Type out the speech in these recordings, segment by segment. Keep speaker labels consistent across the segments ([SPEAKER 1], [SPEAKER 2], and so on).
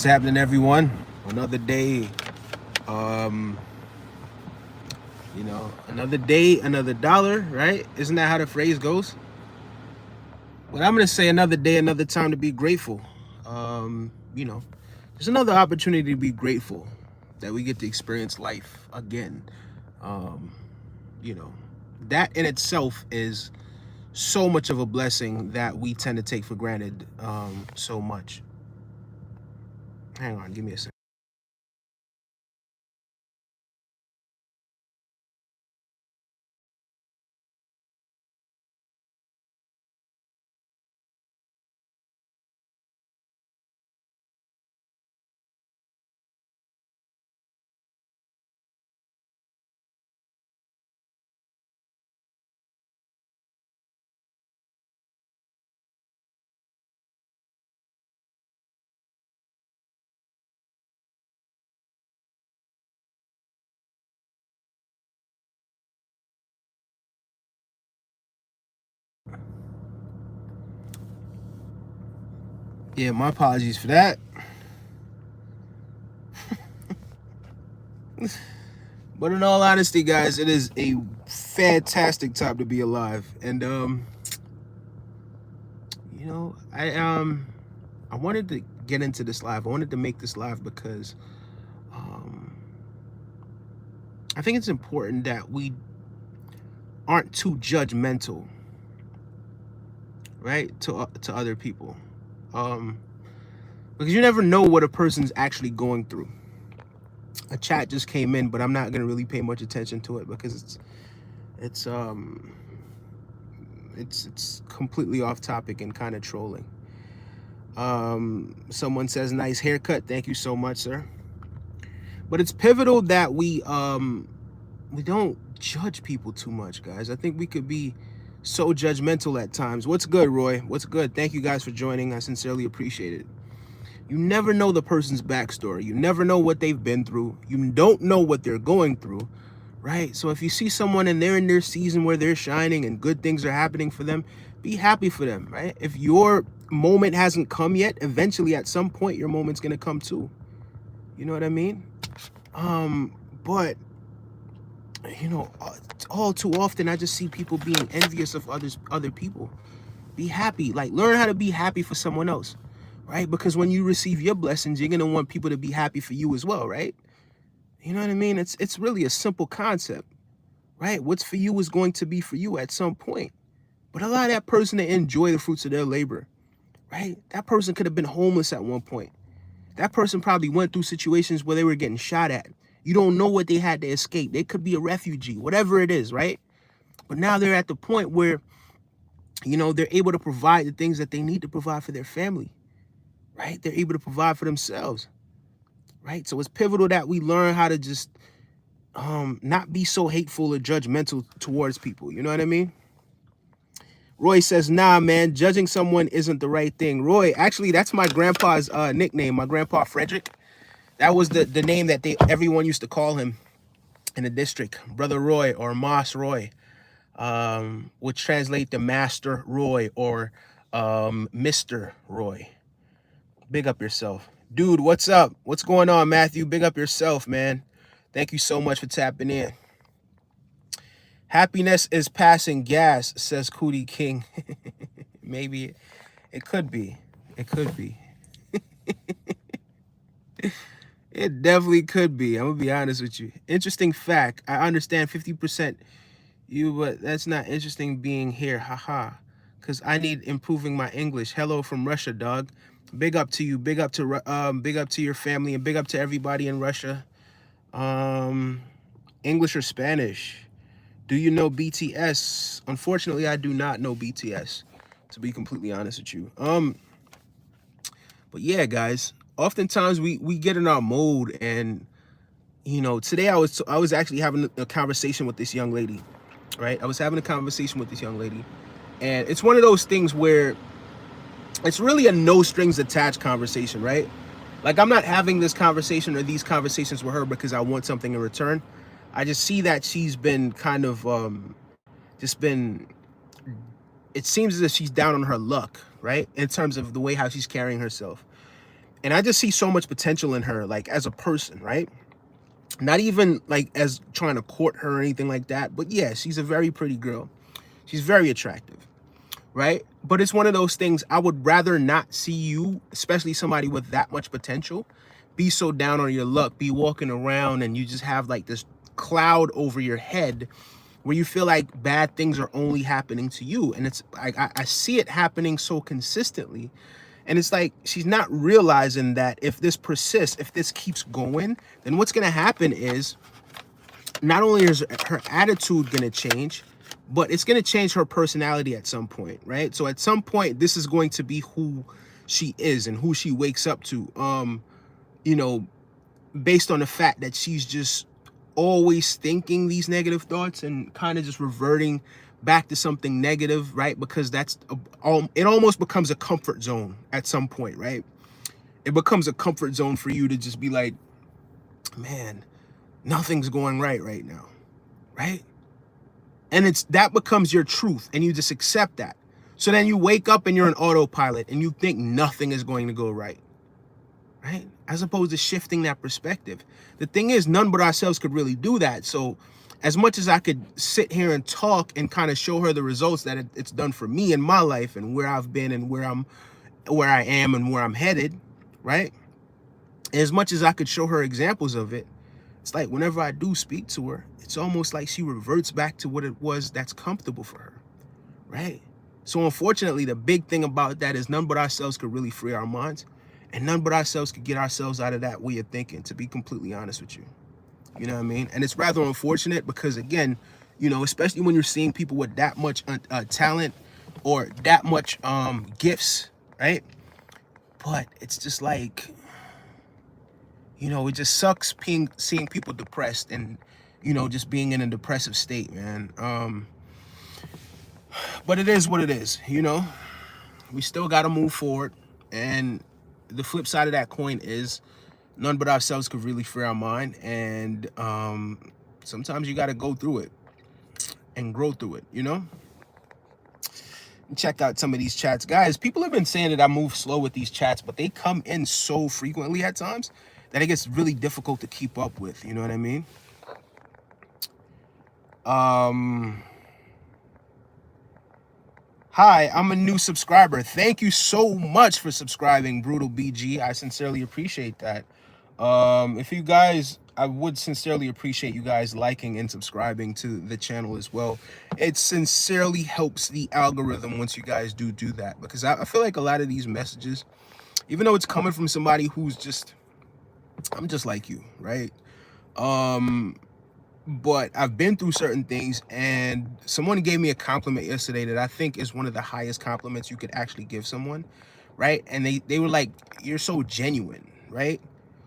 [SPEAKER 1] What's happening, everyone? Another day. Another day, another dollar, right? Isn't that how the phrase goes? But I'm gonna say another day, another time to be grateful. There's another opportunity to be grateful that we get to experience life again. Um, you know, that in itself is so much of a blessing that we tend to take for granted so much. Hang on, give me a second. Yeah, my apologies for that. But in all honesty, guys, it is a fantastic time to be alive. And I wanted to get into this live. I wanted to make this live because um I think it's important that we aren't too judgmental, right? To other people. Um because you never know what a person's actually going through. A chat just came in, but I'm not gonna really pay much attention to it because it's um it's completely off topic and kind of trolling. Someone says nice haircut. Thank you so much, sir. But it's pivotal that we don't judge people too much, guys. I think we could be so judgmental at times. What's good, Roy? What's good? Thank you guys for joining. I sincerely appreciate it. You never know the person's backstory. You never know what they've been through. You don't know what they're going through, right? So if you see someone and they're in their season where they're shining and good things are happening for them, be happy for them, right? If your moment hasn't come yet, eventually at some point your moment's gonna come too. You know what I mean? But all too often I just see people being envious of other people. Be happy, like learn how to be happy for someone else, right? Because when you receive your blessings, you're gonna want people to be happy for you as well, right? You know what I mean? It's really a simple concept, right? What's for you is going to be for you at some point. But allow that person to enjoy the fruits of their labor, right? That person could have been homeless at one point. That person probably went through situations where they were getting shot at. You don't know what they had to escape. They could be a refugee, whatever it is, right? But now they're at the point where, they're able to provide the things that they need to provide for their family, right? They're able to provide for themselves, right? So it's pivotal that we learn how to just not be so hateful or judgmental towards people. You know what I mean? Roy says, nah, man, judging someone isn't the right thing. Roy, actually, that's my grandpa's nickname, my grandpa Frederick. That was the name that everyone used to call him in the district, Brother Roy or Moss Roy, which translate to Master Roy or Mr. Roy. Big up yourself. Dude, what's up? What's going on, Matthew? Big up yourself, man. Thank you so much for tapping in. Happiness is passing gas, says Cootie King. Maybe it could be. It could be. It definitely could be. I'm gonna be honest with you. Interesting fact. I understand 50% you, but that's not interesting being here. Haha. Cause I need improving my English. Hello from Russia, dog. Big up to you. Big up to your family, and big up to everybody in Russia. English or Spanish? Do you know BTS? Unfortunately, I do not know BTS, to be completely honest with you. But yeah, guys, oftentimes we get in our mode, and today I was actually having a conversation with this young lady, right? I was having a conversation with this young lady, and it's one of those things where it's really a no strings attached conversation, right? Like, I'm not having this conversation or these conversations with her because I want something in return. I just see that she's been kind of just been, it seems as if she's down on her luck, right? In terms of the way how she's carrying herself. And I just see so much potential in her, like as a person, right? Not even like as trying to court her or anything like that, but yeah, she's a very pretty girl. She's very attractive, right? But it's one of those things, I would rather not see you, especially somebody with that much potential, be so down on your luck, be walking around and you just have like this cloud over your head where you feel like bad things are only happening to you. And it's I see it happening so consistently. And it's like she's not realizing that if this persists, if this keeps going, then what's going to happen is not only is her attitude going to change, but it's going to change her personality at some point, right? So at some point, this is going to be who she is and who she wakes up to, you know, based on the fact that she's just always thinking these negative thoughts and kind of just reverting back to something negative, right? Because that's it almost becomes a comfort zone at some point, right? It becomes a comfort zone for you to just be like, man, nothing's going right now, right? And that becomes your truth, and you just accept that. So then you wake up and you're an autopilot and you think nothing is going to go right, right? As opposed to shifting that perspective. The thing is, none but ourselves could really do that. So as much as I could sit here and talk and kind of show her the results that it's done for me in my life and where I've been and where I am and where I'm headed, right? As much as I could show her examples of it, it's like whenever I do speak to her, it's almost like she reverts back to what it was that's comfortable for her, right? So unfortunately, the big thing about that is none but ourselves could really free our minds, and none but ourselves could get ourselves out of that way of thinking, to be completely honest with you. You know what I mean? And it's rather unfortunate because, again, you know, especially when you're seeing people with that much talent or that much gifts, right? But it's just like, you know, it just sucks seeing people depressed and, you know, just being in a depressive state, man. But it is what it is, you know. We still got to move forward. And the flip side of that coin is none but ourselves could really free our mind. And sometimes you got to go through it and grow through it, you know. Check out some of these chats. Guys, people have been saying that I move slow with these chats, but they come in so frequently at times that it gets really difficult to keep up with. You know what I mean? Hi, I'm a new subscriber. Thank you so much for subscribing, Brutal BG. I sincerely appreciate that. If you guys, I would sincerely appreciate you guys liking and subscribing to the channel as well. It sincerely helps the algorithm once you guys do that, because I feel like a lot of these messages, even though it's coming from somebody who's just, I'm just like you, right? But I've been through certain things, and someone gave me a compliment yesterday that I think is one of the highest compliments you could actually give someone, right? And they were like, you're so genuine, right?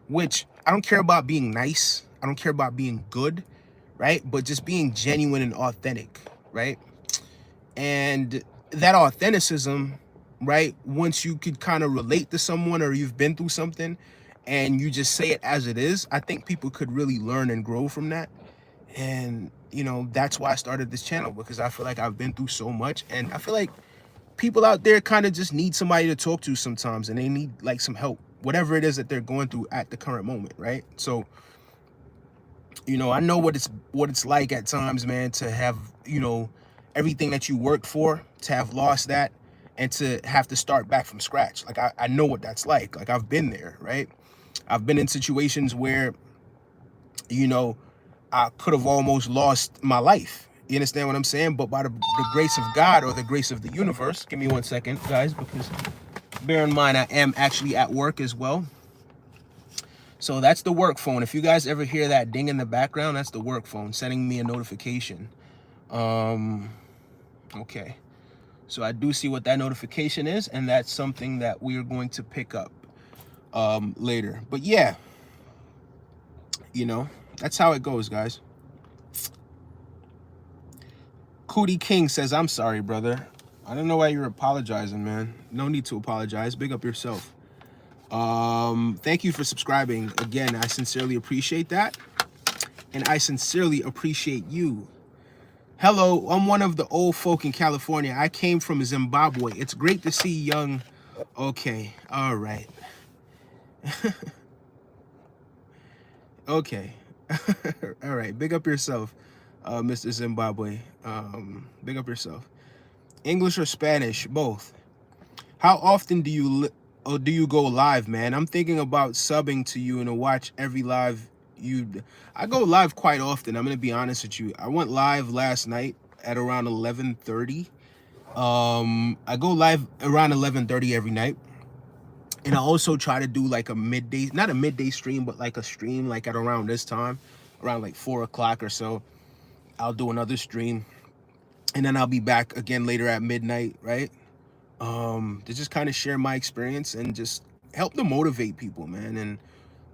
[SPEAKER 1] Which I don't care about being nice. I don't care about being good, right? But just being genuine and authentic, right? And that authenticism, right? Once you could kind of relate to someone or you've been through something and you just say it as it is, I think people could really learn and grow from that. And, you know, that's why I started this channel, because I feel like I've been through so much, and I feel like people out there kind of just need somebody to talk to sometimes, and they need like some help, whatever it is that they're going through at the current moment, right? So, you know, I know what it's like at times, man, to have, you know, everything that you worked for, to have lost that, and to have to start back from scratch. Like, I know what that's like. Like, I've been there, right? I've been in situations where, you know, I could have almost lost my life. You understand what I'm saying? But by the grace of God, or the grace of the universe, give me 1 second, guys, because bear in mind, I am actually at work as well. So that's the work phone. If you guys ever hear that ding in the background, that's the work phone sending me a notification. Okay. So I do see what that notification is, and that's something that we are going to pick up later. But yeah, you know, that's how it goes, guys. Cootie King says, I'm sorry, brother. I don't know why you're apologizing, man. No need to apologize. Big up yourself. Thank you for subscribing. Again, I sincerely appreciate that. And I sincerely appreciate you. Hello, I'm one of the old folk in California. I came from Zimbabwe. It's great to see young... Okay, all right. Okay. All right. Big up yourself, Mr. Zimbabwe. Big up yourself. English or Spanish? Both. How often do you go live, man? I'm thinking about subbing to you and to watch every live you. I go live quite often. I'm gonna be honest with you. I went live last night at around 11:30. I go live around 11:30 every night. And I also try to do like a midday, not a midday stream, but like a stream like at around this time, around like 4 o'clock or so. I'll do another stream, and then I'll be back again later at midnight, right? To just kind of share my experience and just help to motivate people, man.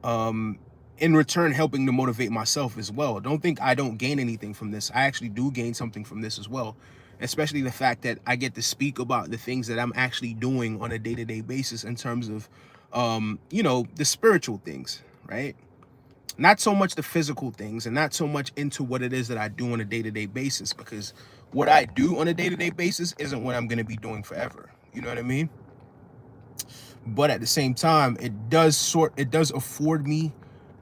[SPEAKER 1] And in return, helping to motivate myself as well. Don't think I don't gain anything from this. I actually do gain something from this as well, especially the fact that I get to speak about the things that I'm actually doing on a day-to-day basis in terms of, the spiritual things, right? Not so much the physical things and not so much into what it is that I do on a day-to-day basis, because what I do on a day-to-day basis isn't what I'm going to be doing forever. You know what I mean? But at the same time, it does afford me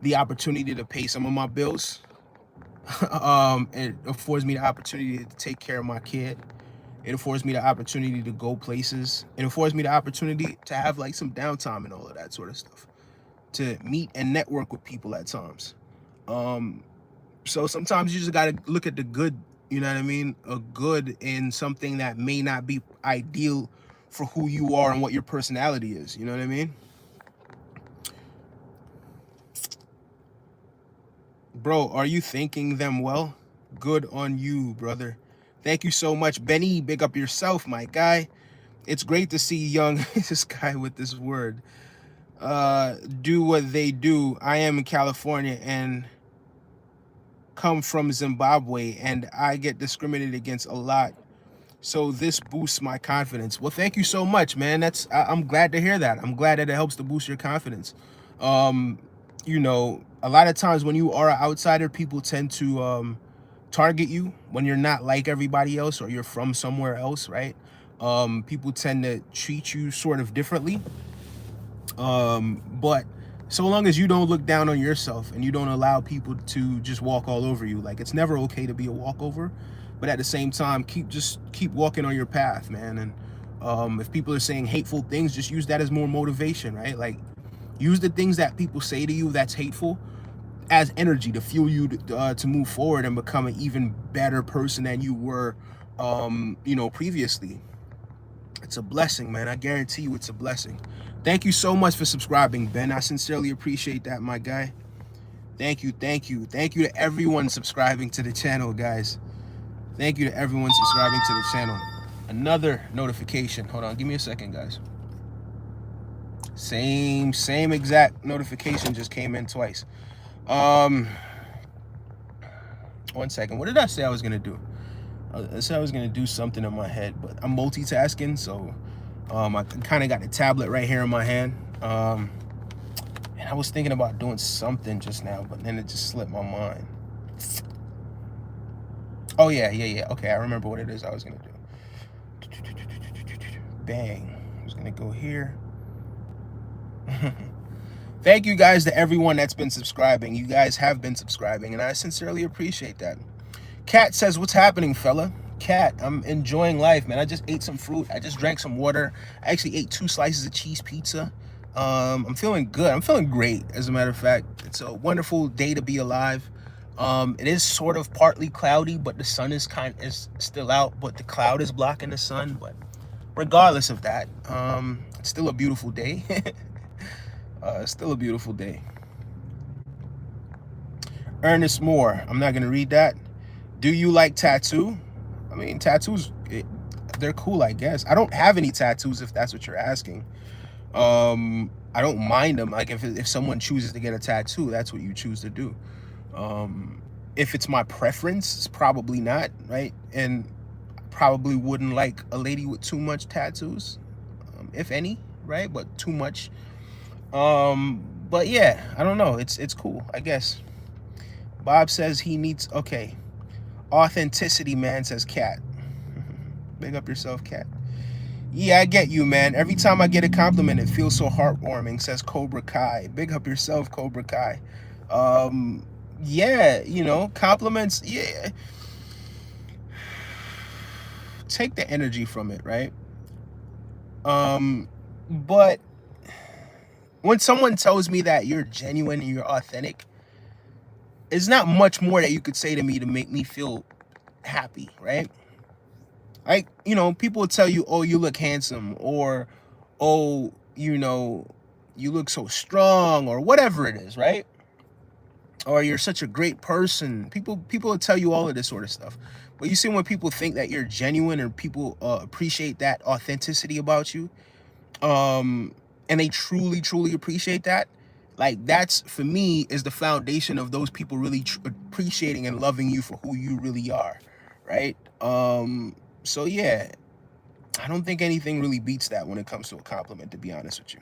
[SPEAKER 1] the opportunity to pay some of my bills. It affords me the opportunity to take care of my kid. It affords me the opportunity to go places. It affords me the opportunity to have like some downtime and all of that sort of stuff, to meet and network with people at times. So sometimes you just got to look at the good, you know what I mean? A good in something that may not be ideal for who you are and what your personality is. You know what I mean? Bro, are you thanking them well? Good on you, brother. Thank you so much, Benny. Big up yourself, my guy. It's great to see young, this guy with this word, do what they do. I am in California and come from Zimbabwe, and I get discriminated against a lot. So this boosts my confidence. Well, thank you so much, man. I'm glad to hear that. I'm glad that it helps to boost your confidence. A lot of times when you are an outsider, people tend to target you when you're not like everybody else or you're from somewhere else, right? People tend to treat you sort of differently. But so long as you don't look down on yourself and you don't allow people to just walk all over you, like, it's never okay to be a walkover, but at the same time, keep walking on your path, man. And if people are saying hateful things, just use that as more motivation, right? Like, use the things that people say to you that's hateful as energy to fuel you to move forward and become an even better person than you were, previously. It's a blessing, man. I guarantee you it's a blessing. Thank you so much for subscribing, Ben. I sincerely appreciate that, my guy. Thank you. Thank you to everyone subscribing to the channel, guys. Thank you to everyone subscribing to the channel. Another notification. Hold on, give me a second, guys. Same exact notification just came in twice. 1 second. What did I say I was gonna do? I said I was gonna do something in my head, but I'm multitasking, so I kind of got the tablet right here in my hand. And I was thinking about doing something just now, but then it just slipped my mind. Oh yeah. Okay, I remember what it is I was gonna do. Bang. I was gonna go here. Thank you guys to everyone that's been subscribing. You guys have been subscribing, and I sincerely appreciate that. Kat says, what's happening, fella? Kat, I'm enjoying life, man. I just ate some fruit. I just drank some water. I actually ate 2 slices of cheese pizza. I'm feeling good. I'm feeling great, as a matter of fact. It's a wonderful day to be alive. It is sort of partly cloudy, but the sun is still out, but the cloud is blocking the sun. But regardless of that, it's still a beautiful day. Still a beautiful day. Ernest Moore, I'm not gonna read that. Do you like tattoo? I mean, tattoos, they're cool, I guess. I don't have any tattoos, if that's what you're asking. I don't mind them. Like, if someone chooses to get a tattoo, that's what you choose to do. If it's my preference, it's probably not, right? And probably wouldn't like a lady with too much tattoos, if any, right? But too much. But yeah, I don't know. It's cool, I guess. Bob says he needs, okay. Authenticity, man, says Cat. Big up yourself, Cat. Yeah, I get you, man. Every time I get a compliment, it feels so heartwarming, says Cobra Kai. Big up yourself, Cobra Kai. Um, yeah, you know, compliments, yeah, take the energy from it, right? But when someone tells me that you're genuine and you're authentic, it's not much more that you could say to me to make me feel happy, right? Like, you know, people will tell you, oh, you look handsome, or, oh, you know, you look so strong, or whatever it is, right? Or you're such a great person. People will tell you all of this sort of stuff. But you see, when people think that you're genuine, or people appreciate that authenticity about you, and they truly appreciate that, like, that's, for me, is the foundation of those people really appreciating and loving you for who you really are, right? So yeah, I don't think anything really beats that when it comes to a compliment, to be honest with you.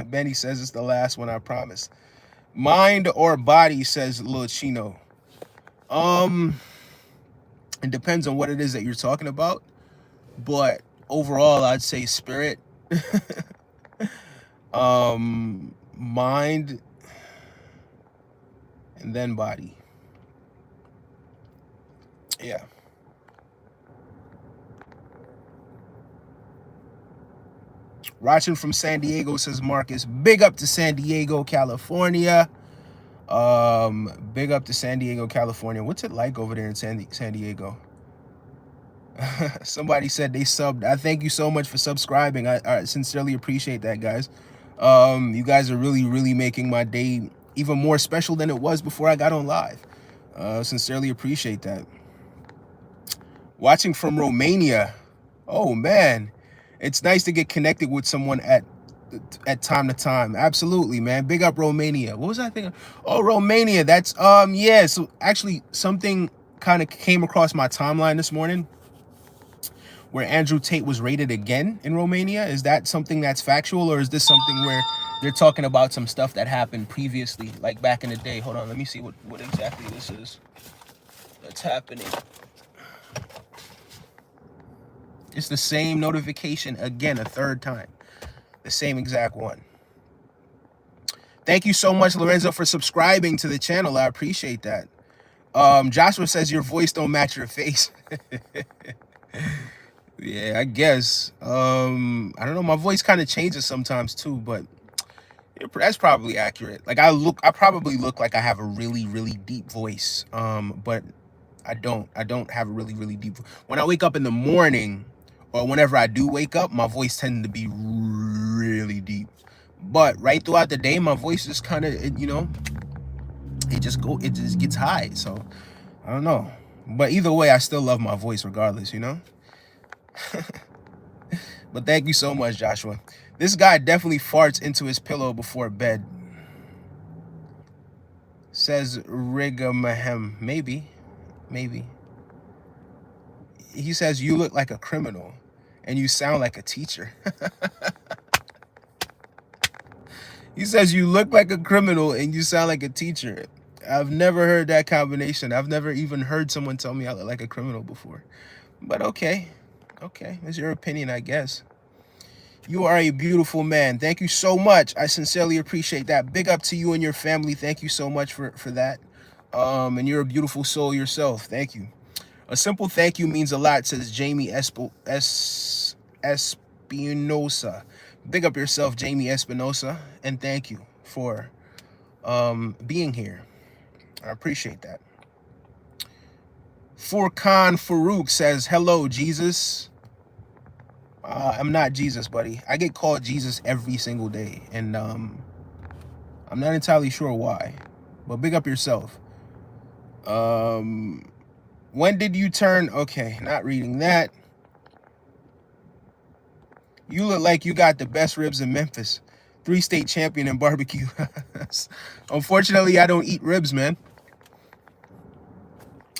[SPEAKER 1] Benny says it's the last one, I promise. Mind or body, says Lil Chino. It depends on what it is that you're talking about, but overall, I'd say spirit. Mind, and then body. Yeah. Watching from San Diego, says Marcus. Big up to San Diego, California. Big up to San Diego, California. What's it like over there in San Diego? Somebody said they subbed. I thank you so much for subscribing. I sincerely appreciate that, guys. You guys are really making my day even more special than it was before I got on live. Sincerely appreciate that. Watching from Romania. Oh man, it's nice to get connected with someone at time to time. Absolutely, man. Big up Romania. What was I thinking? Oh, Romania. That's yeah. So actually, something kind of came across my timeline this morning where Andrew Tate was raided again in Romania. Is that something that's factual, or is this something where they're talking about some stuff that happened previously, like back in the day? Hold on, let me see what exactly this is that's happening. It's the same notification again, a third time. The same exact one. Thank you so much, Lorenzo, for subscribing to the channel. I appreciate that. Joshua says your voice don't match your face. Yeah, I guess. I don't know. My voice kind of changes sometimes too, but that's probably accurate. Like, I probably look like I have a really deep voice. But I don't have a really deep. When I wake up in the morning, or whenever I do wake up, my voice tends to be really deep. But right throughout the day, my voice is kind of, you know, it just gets high. So I don't know. But either way, I still love my voice regardless, you know? But thank you so much, Joshua. This guy definitely farts into his pillow before bed, says Rigamahem. Maybe. He says, you look like a criminal and you sound like a teacher. He says, you look like a criminal and you sound like a teacher. I've never heard that combination. I've never even heard someone tell me I look like a criminal before. But okay. It's your opinion, I guess. You are a beautiful man. Thank you so much. I sincerely appreciate that. Big up to you and your family. Thank you so much for that. And you're a beautiful soul yourself. Thank you. A simple thank you means a lot, says Jamie Espinosa. Big up yourself, Jamie Espinosa, and thank you for being here. I appreciate that. Furkan Farouk says, hello, Jesus. I'm not Jesus, buddy. I get called Jesus every single day, and I'm not entirely sure why, but big up yourself. When did you turn? Okay, not reading that. You look like you got the best ribs in Memphis. 3-state champion in barbecue. Unfortunately, I don't eat ribs, man.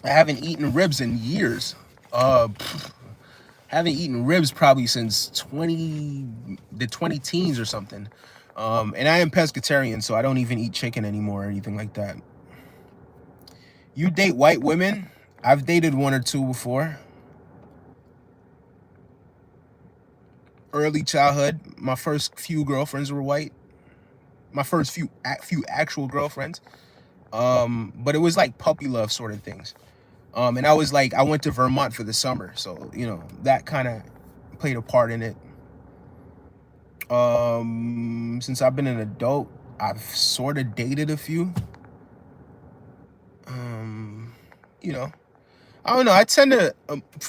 [SPEAKER 1] I haven't eaten ribs in years. Haven't eaten ribs probably since the 20 teens or something. And I am pescatarian, so I don't even eat chicken anymore or anything like that. You date white women? I've dated one or two before. early childhood, my first few girlfriends were white. My first few actual girlfriends. But it was like puppy love sort of things. And I was like, I went to Vermont for the summer, so that kind of played a part in it. Since I've been an adult, I've sort of dated a few. Um, you know, I don't know. I tend to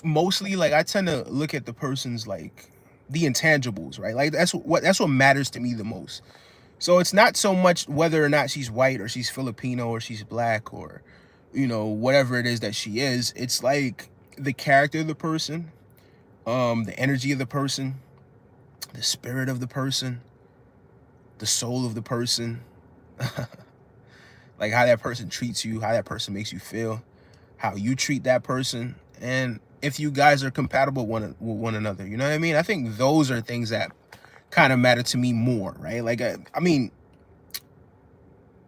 [SPEAKER 1] mostly like I tend to look at the person's like the intangibles, right? Like that's what matters to me the most. So it's not so much whether or not she's white or she's Filipino or she's black or whatever it is that she is. It's like the character of the person, the energy of the person, the spirit of the person, the soul of the person, like how that person treats you, how that person makes you feel, how you treat that person, and if you guys are compatible with one another. You know what I mean? I think those are things that kind of matter to me more, right? Like, I mean,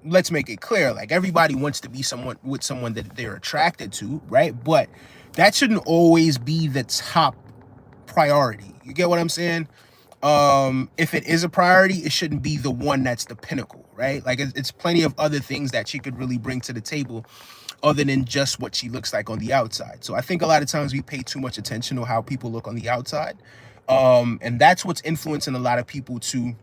[SPEAKER 1] let's make it clear, like everybody wants to be someone that they're attracted to, right? But that shouldn't always be the top priority. You get what I'm saying? If it is a priority, it shouldn't be the one that's the pinnacle, right? Like it's plenty of other things that she could really bring to the table other than just what she looks like on the outside. So I think a lot of times we pay too much attention to how people look on the outside. And that's what's influencing a lot of people to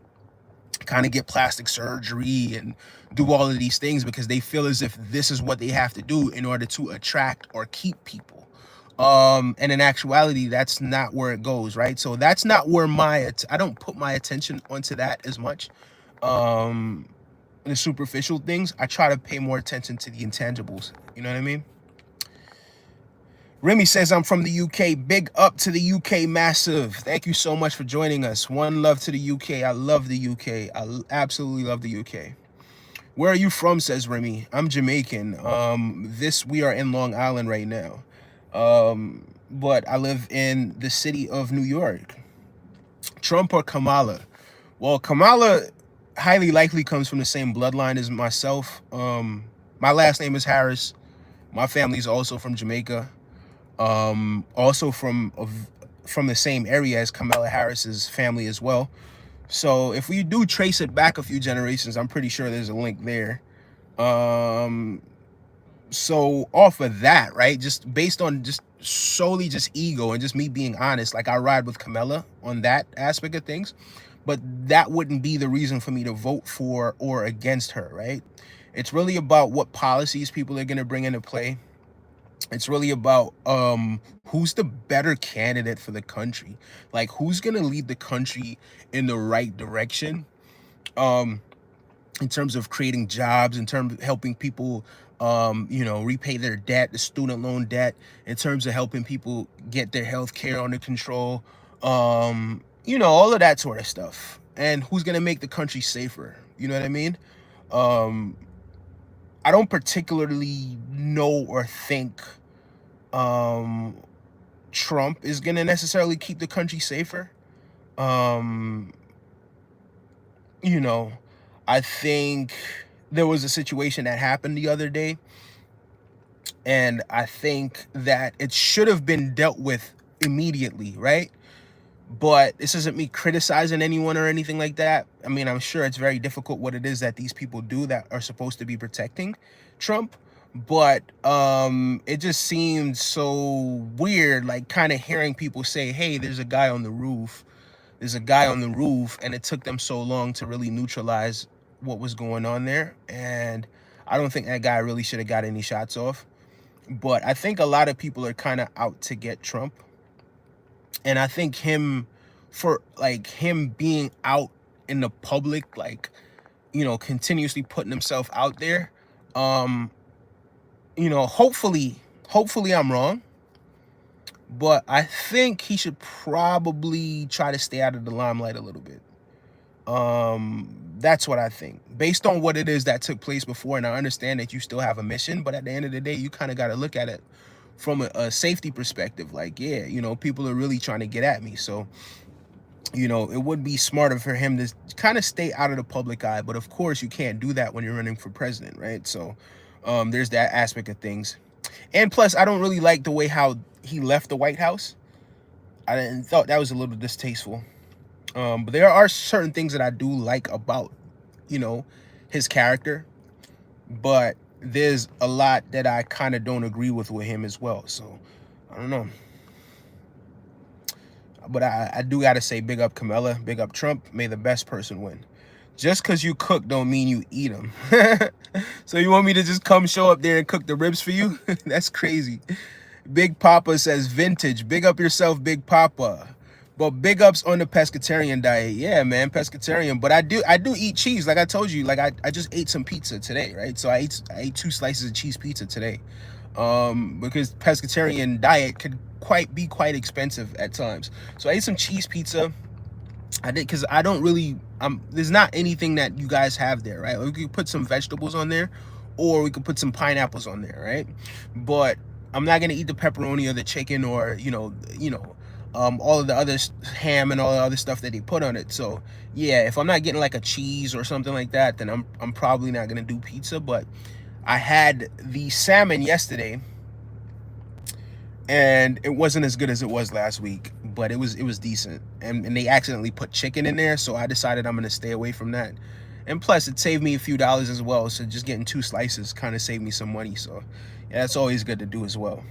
[SPEAKER 1] kind of get plastic surgery and do all of these things, because they feel as if this is what they have to do in order to attract or keep people. And in actuality, that's not where it goes, right? So that's not where I don't put my attention onto that as much. The superficial things, I try to pay more attention to the intangibles. You know what I mean? Remy says, I'm from the UK. Big up to the UK massive. Thank you so much for joining us. One love to the UK. I love the UK. I absolutely love the UK. Where are you from, says Remy? I'm Jamaican. We are in Long Island right now. But I live in the city of New York. Trump or Kamala? Well, Kamala highly likely comes from the same bloodline as myself. My last name is Harris. My family's also from Jamaica. Also from the same area as Kamala Harris's family as well. So if we do trace it back a few generations, I'm pretty sure there's a link there. So off of that, right, just based on just solely just ego and just me being honest, like I ride with Kamala on that aspect of things, but that wouldn't be the reason for me to vote for or against her, right? It's really about what policies people are going to bring into play. It's really about who's the better candidate for the country, like who's going to lead the country in the right direction, in terms of creating jobs, in terms of helping people repay their debt, the student loan debt, in terms of helping people get their health care under control, all of that sort of stuff, and who's going to make the country safer. You know what I mean? I don't particularly know or think Trump is going to necessarily keep the country safer. I think there was a situation that happened the other day, and I think that it should have been dealt with immediately, right? But this isn't me criticizing anyone or anything like that. I mean, I'm sure it's very difficult what it is that these people do that are supposed to be protecting Trump. But it just seemed so weird, like kind of hearing people say, hey, there's a guy on the roof. There's a guy on the roof, and it took them so long to really neutralize what was going on there. And I don't think that guy really should have got any shots off. But I think a lot of people are kind of out to get Trump. And I think him being out in the public, like, continuously putting himself out there, hopefully I'm wrong, but I think he should probably try to stay out of the limelight a little bit. That's what I think, based on what it is that took place before. And I understand that you still have a mission, but at the end of the day, you kind of got to look at it from a safety perspective. Like, yeah, people are really trying to get at me. So, it would be smarter for him to kind of stay out of the public eye. But of course, you can't do that when you're running for president, right? So there's that aspect of things. And plus, I don't really like the way how he left the White House. I thought that was a little distasteful. But there are certain things that I do like about, you know, his character, but there's a lot that I kind of don't agree with him as well. So I don't know. But I do gotta say, big up Kamala, big up Trump. May the best person win. Just because you cook don't mean you eat them. So you want me to just come show up there and cook the ribs for you? That's crazy. Big Papa says vintage. Big up yourself, Big Papa. But big ups on the pescatarian diet. Yeah, man, pescatarian. But I do eat cheese. Like I told you, like I just ate some pizza today, right? So I ate 2 slices of cheese pizza today. Because pescatarian diet could be quite expensive at times. So I ate some cheese pizza. I did, because I don't really there's not anything that you guys have there, right? We could put some vegetables on there, or we could put some pineapples on there, right? But I'm not gonna eat the pepperoni or the chicken, or all of the other ham and all the other stuff that they put on it. So yeah, if I'm not getting like a cheese or something like that, then I'm probably not gonna do pizza. But I had the salmon yesterday, and it wasn't as good as it was last week, but it was decent. And they accidentally put chicken in there, so I decided I'm gonna stay away from that. And plus, it saved me a few dollars as well. So just getting 2 slices kind of saved me some money. So yeah, that's always good to do as well.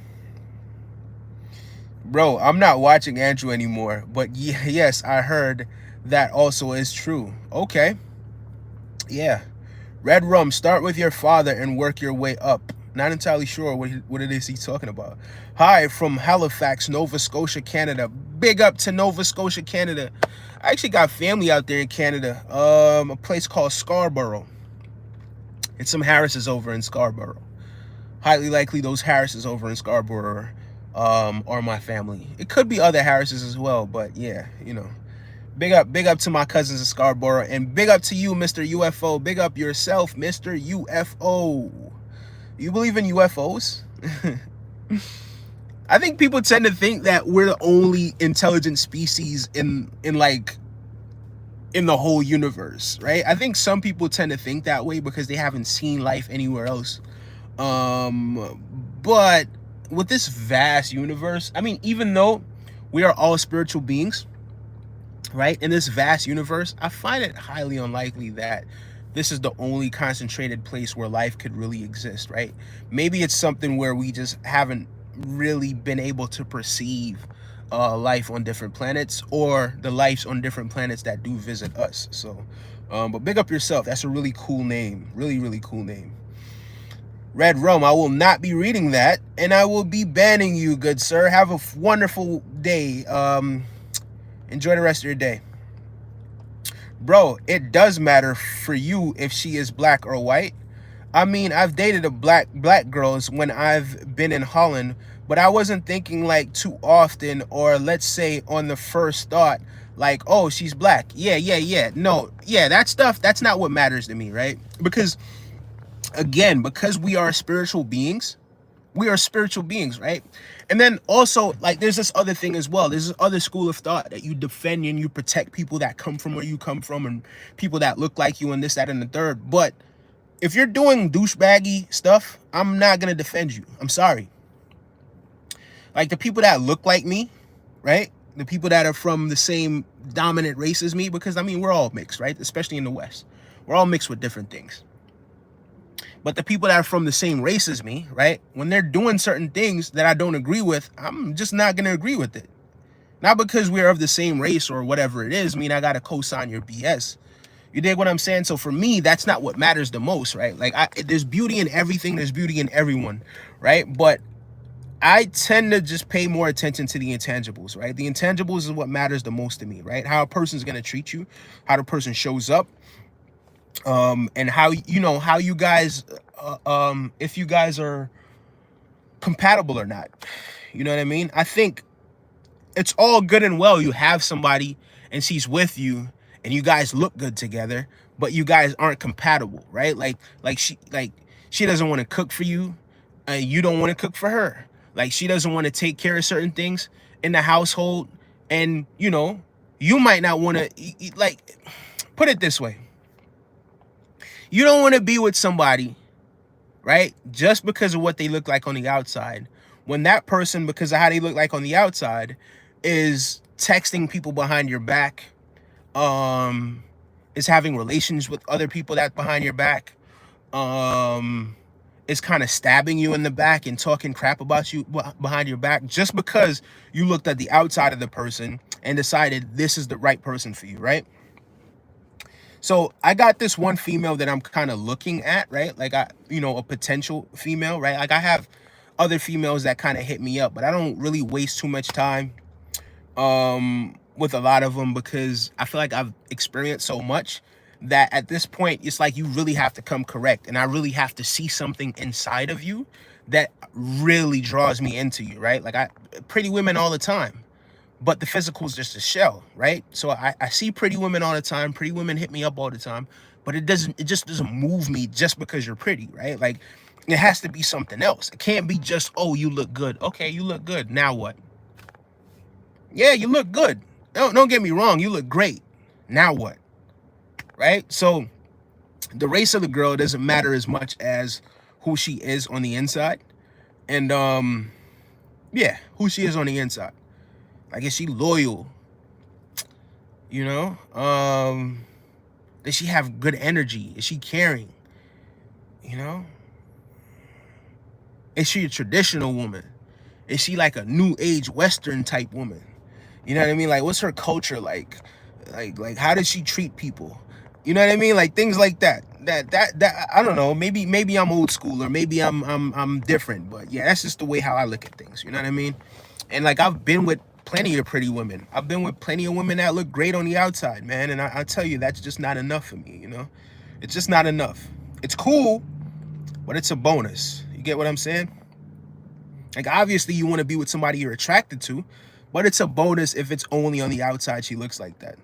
[SPEAKER 1] Bro, I'm not watching Andrew anymore, but yes, I heard that also is true. Okay, yeah. Red Rum, start with your father and work your way up. Not entirely sure what it is he's talking about. Hi, from Halifax, Nova Scotia, Canada. Big up to Nova Scotia, Canada. I actually got family out there in Canada. A place called Scarborough. It's some Harrises over in Scarborough. Highly likely those Harrises over in Scarborough are my family. It could be other Harrises as well, but yeah, Big up to my cousins in Scarborough, and big up to you, Mr. UFO. Big up yourself, Mr. UFO. You believe in UFOs? I think people tend to think that we're the only intelligent species in the whole universe, right? I think some people tend to think that way because they haven't seen life anywhere else. But with this vast universe, I mean, even though we are all spiritual beings, right, in this vast universe, I find it highly unlikely that this is the only concentrated place where life could really exist, right? Maybe it's something where we just haven't really been able to perceive life on different planets, or the lives on different planets that do visit us. So but big up yourself. That's a really cool name. Really, really cool name. Red Rum, I will not be reading that, and I will be banning you, good sir. Have a wonderful day. Enjoy the rest of your day. Bro, it does matter for you if she is black or white. I mean, I've dated a black girls when I've been in Holland, but I wasn't thinking like too often, or let's say on the first thought, like, oh, she's black. Yeah. No, yeah, that stuff, that's not what matters to me, right? Because again, because we are spiritual beings, right? And then also, like, there's this other thing as well. There's this other school of thought that you defend and you protect people that come from where you come from, and people that look like you, and this, that, and the third. But if you're doing douchebaggy stuff, I'm not gonna defend you. I'm sorry. Like, the people that look like me, right? The people that are from the same dominant race as me, because I mean, we're all mixed, right? Especially in the West, we're all mixed with different things. But the people that are from the same race as me, right, when they're doing certain things that I don't agree with, I'm just not going to agree with it. Not because we're of the same race or whatever it is, mean I got to co-sign your BS. You dig what I'm saying? So for me, that's not what matters the most, right? Like, there's beauty in everything. There's beauty in everyone, right? But I tend to just pay more attention to the intangibles, right? The intangibles is what matters the most to me, right? How a person's going to treat you, how the person shows up, and how you guys if you guys are compatible or not. You know what I mean? I think it's all good and well you have somebody and she's with you and you guys look good together, but you guys aren't compatible, right? Like she doesn't want to cook for you, and you don't want to cook for her. Like, she doesn't want to take care of certain things in the household, and you might not want to, like, put it this way. You don't want to be with somebody, right, just because of what they look like on the outside, when that person, because of how they look like on the outside, is texting people behind your back, is having relations with other people that behind your back, is kind of stabbing you in the back and talking crap about you behind your back just because you looked at the outside of the person and decided this is the right person for you, right? So I got this one female that I'm kind of looking at, right? Like a potential female, right? Like I have other females that kind of hit me up, but I don't really waste too much time with a lot of them because I feel like I've experienced so much that at this point it's like you really have to come correct, and I really have to see something inside of you that really draws me into you, right? Like I pretty women all the time, but the physical is just a shell, right? So I see pretty women all the time. Pretty women hit me up all the time, but it just doesn't move me just because you're pretty, right? Like it has to be something else. It can't be just, oh, you look good. Okay, you look good. Now what? Yeah, you look good. Don't get me wrong. You look great. Now what? Right? So the race of the girl doesn't matter as much as who she is on the inside. And yeah, who she is on the inside. Like, is she loyal? You know? Does she have good energy? Is she caring? You know? Is she a traditional woman? Is she like a new age Western type woman? You know what I mean? Like, what's her culture like? Like how does she treat people? You know what I mean? Like things like that. That I don't know. Maybe I'm old school, or maybe I'm different. But yeah, that's just the way how I look at things. You know what I mean? And like I've been with plenty of pretty women. I've been with plenty of women that look great on the outside, man. And I tell you, that's just not enough for me. You know, it's just not enough. It's cool, but it's a bonus. You get what I'm saying? Like obviously you want to be with somebody you're attracted to, but it's a bonus if it's only on the outside she looks like that.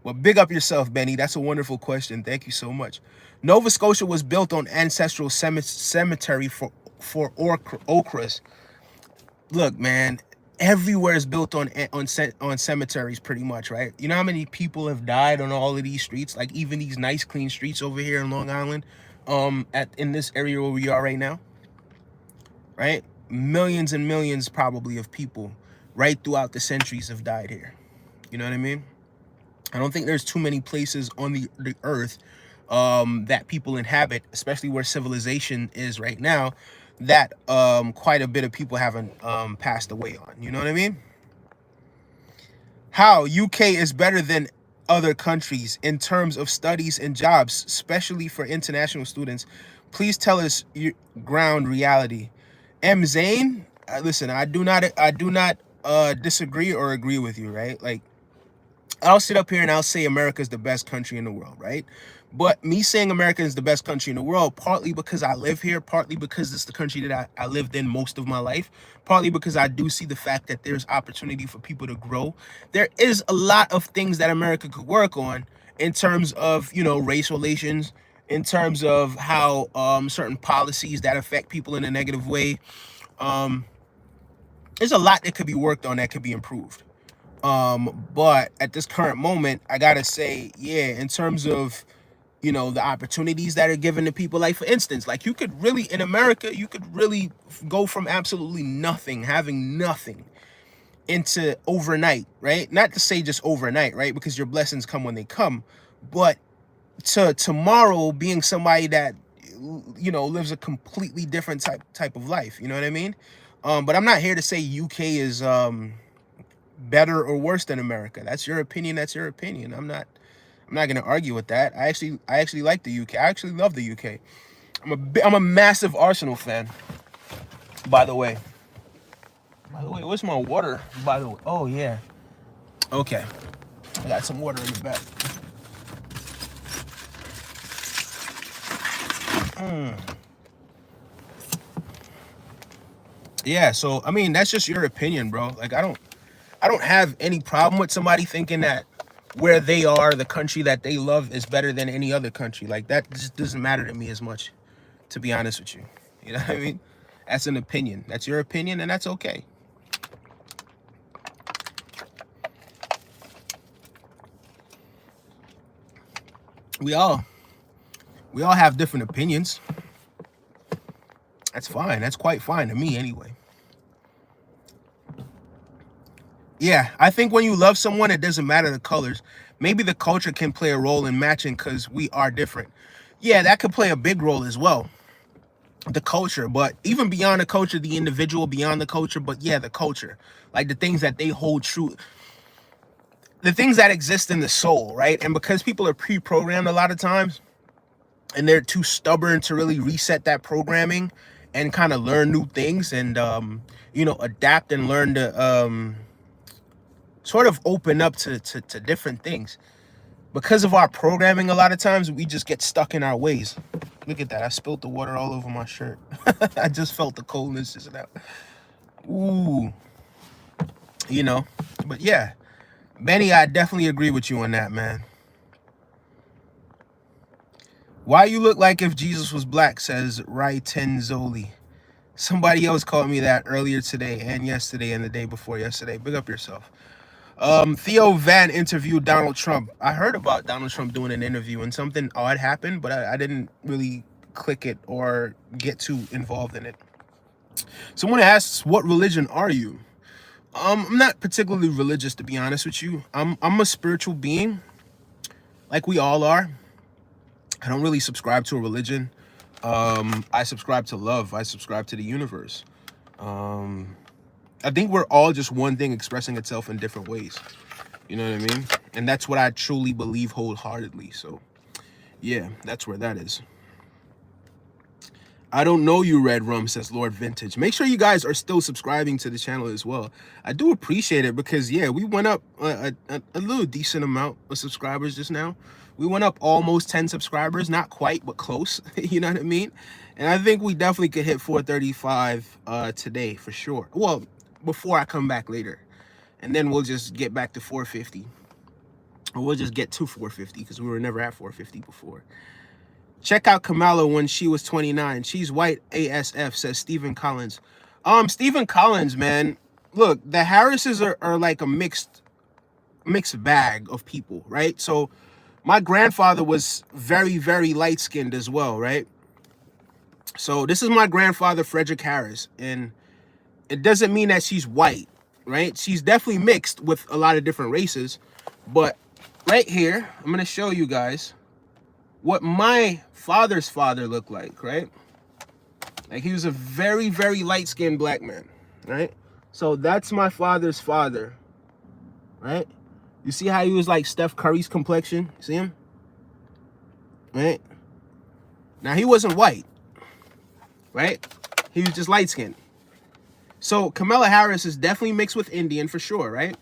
[SPEAKER 1] Well, big up yourself, Benny. That's a wonderful question. Thank you so much. Nova Scotia was built on ancestral cemetery for okras. Look, man, everywhere is built on cemeteries, pretty much, right? You know how many people have died on all of these streets, like even these nice, clean streets over here in Long Island, in this area where we are right now, right? Millions and millions, probably, of people, right throughout the centuries, have died here. You know what I mean? I don't think there's too many places on the earth that people inhabit, especially where civilization is right now, that quite a bit of people haven't passed away on. You know what I mean? How UK is better than other countries in terms of studies and jobs, especially for international students. Please tell us your ground reality. M. Zane, listen, I do not disagree or agree with you, right? Like, I'll sit up here and I'll say America is the best country in the world, right? But me saying America is the best country in the world, partly because I live here, partly because it's the country that I lived in most of my life, partly because I do see the fact that there's opportunity for people to grow. There is a lot of things that America could work on in terms of, you know, race relations, in terms of how certain policies that affect people in a negative way. There's a lot that could be worked on, that could be improved. But at this current moment, I gotta say, yeah, in terms of, you know, the opportunities that are given to people, like for instance, like you could really, in America, you could really go from absolutely nothing, having nothing, into overnight, right? Not to say just overnight, right? Because your blessings come when they come, but to tomorrow being somebody that, you know, lives a completely different type of life. You know what I mean? But I'm not here to say UK is better or worse than America. That's your opinion. That's your opinion. I'm not going to argue with that. I actually like the UK. I actually love the UK. I'm a massive Arsenal fan. By the way, where's my water? By the way, oh yeah. Okay, I got some water in the back. Yeah, so I mean, that's just your opinion, bro. Like I don't have any problem with somebody thinking that where they are, the country that they love, is better than any other country. Like that just doesn't matter to me as much, to be honest with you. You know what I mean? That's an opinion. That's your opinion, and that's okay. We all have different opinions. That's fine. That's quite fine to me anyway. Yeah, I think when you love someone, it doesn't matter the colors. maybe the culture can play a role in matching because we are different. Yeah, that could play a big role as well, the culture. But even beyond the culture, the individual beyond the culture, but yeah, the culture, like the things that they hold true, the things that exist in the soul, right? And because people are pre-programmed a lot of times, and they're too stubborn to really reset that programming and kind of learn new things and adapt and learn to sort of open up to different things. Because of our programming, a lot of times we just get stuck in our ways. Look at that, I spilled the water all over my shirt. I just felt the coldness just now. Ooh. But yeah, Benny, I definitely agree with you on that, man. Why you look like if Jesus was black, says Raiten Zoli. Somebody else called me that earlier today and yesterday and the day before yesterday. Big up yourself. Theo Van interviewed Donald Trump. I heard about Donald Trump doing an interview and something odd happened, but I didn't really click it or get too involved in it. Someone asks, what religion are you? I'm not particularly religious, to be honest with you. I'm a spiritual being, like we all are. I don't really subscribe to a religion. I subscribe to love. I subscribe to the universe. I think we're all just one thing expressing itself in different ways. You know what I mean? And that's what I truly believe wholeheartedly. So yeah, that's where that is. I don't know you, Red Rum, says Lord Vintage. Make sure you guys are still subscribing to the channel as well. I do appreciate it because, yeah, we went up a little decent amount of subscribers just now. We went up almost 10 subscribers. Not quite, but close. You know what I mean? And I think we definitely could hit 435 today for sure. Well, before I come back later. And then we'll just get back to 450. Or we'll just get to 450 because we were never at 450 before. Check out Kamala when she was 29. She's white ASF, says Stephen Collins. Stephen Collins, man. Look, the Harrises are like a mixed bag of people, right? So my grandfather was very, very light-skinned as well, right? So this is my grandfather, Frederick Harris. And it doesn't mean that she's white, right? She's definitely mixed with a lot of different races. But right here, I'm going to show you guys what my father's father looked like, right? Like he was a very, very light-skinned black man, right? So that's my father's father, right? You see how he was like Steph Curry's complexion? See him? Right? Now he wasn't white, right? He was just light-skinned. So Kamala Harris is definitely mixed with Indian for sure, right?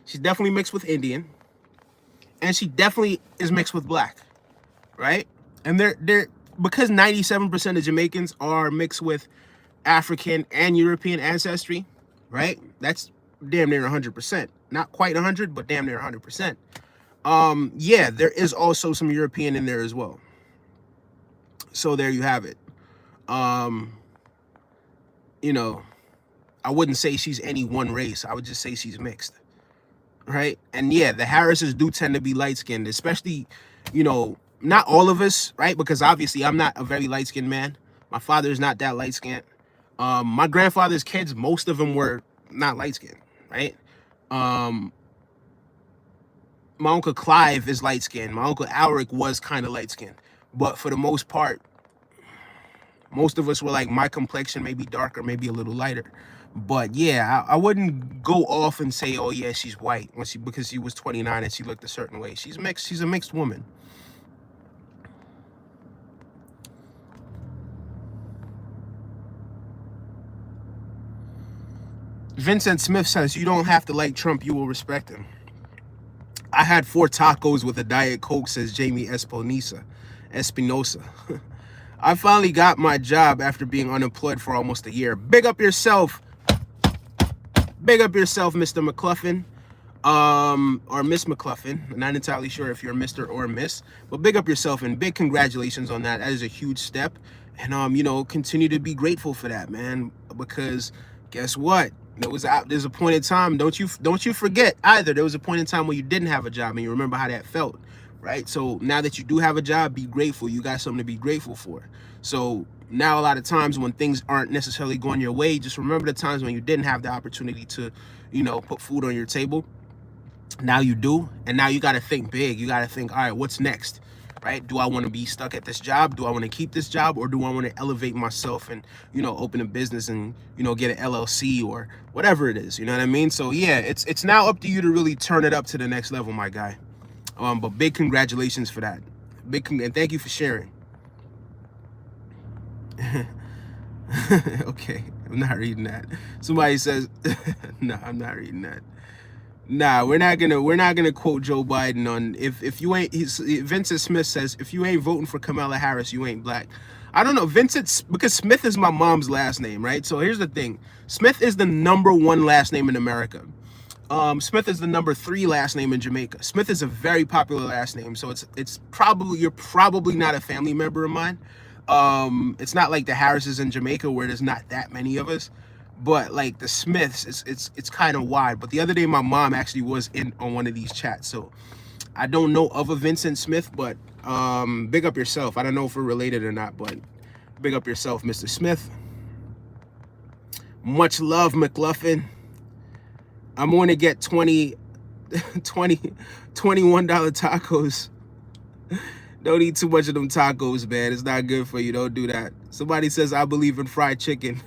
[SPEAKER 1] She's definitely mixed with Indian. And she definitely is mixed with black, right? And they're because 97% of Jamaicans are mixed with African and European ancestry, right? That's damn near 100%. Not quite 100, but damn near 100%. Yeah, there is also some European in there as well. So there you have it. You know, I wouldn't say she's any one race. I would just say she's mixed. Right? And yeah, the Harrises do tend to be light-skinned, especially, you know, not all of us, right? Because obviously I'm not a very light-skinned man. My father's not that light-skinned. My grandfather's kids, most of them were not light-skinned, right? My Uncle Clive is light-skinned. My Uncle Alric was kind of light-skinned. But for the most part, most of us were like my complexion, maybe darker, maybe a little lighter. But yeah, I wouldn't go off and say, oh yeah, she's white because she was 29 and she looked a certain way. She's mixed. She's a mixed woman. Vincent Smith says, you don't have to like Trump, you will respect him. I had 4 tacos with a Diet Coke, says Jamie Espinosa. I finally got my job after being unemployed for almost a year. Big up yourself. Big up yourself, Mr. McCluffin, or Miss McCluffin. I'm not entirely sure if you're Mr. or Miss, but big up yourself and big congratulations on that. That is a huge step. And, you know, continue to be grateful for that, man, because guess what? There's a point in time, don't you forget either. There was a point in time where you didn't have a job and you remember how that felt, right? So now that you do have a job, be grateful. You got something to be grateful for. So now a lot of times when things aren't necessarily going your way, just remember the times when you didn't have the opportunity to, you know, put food on your table. Now you do, and now you got to think big. You got to think, all right, what's next, right? Do I want to be stuck at this job? Do I want to keep this job, or do I want to elevate myself and, you know, open a business and, you know, get an LLC or whatever it is? You know what I mean? So yeah, it's now up to you to really turn it up to the next level, my guy. But big congratulations for that. And thank you for sharing. Okay, I'm not reading that. Somebody says, no, I'm not reading that. Nah, we're not gonna quote Joe Biden on if you ain't. Vincent Smith says if you ain't voting for Kamala Harris, you ain't black. I don't know, Vincent, because Smith is my mom's last name, right? So here's the thing: Smith is the #1 last name in America. Smith is the #3 last name in Jamaica. Smith is a very popular last name, so it's probably you're probably not a family member of mine. It's not like the Harrises in Jamaica where there's not that many of us. But like the Smiths, it's kind of wide. But the other day, my mom actually was in on one of these chats, so I don't know of a Vincent Smith, but big up yourself. I don't know if we're related or not, but big up yourself, Mr. Smith. Much love, McLuffin. I'm going to get $21 tacos. Don't eat too much of them tacos, man. It's not good for you. Don't do that. Somebody says I believe in fried chicken.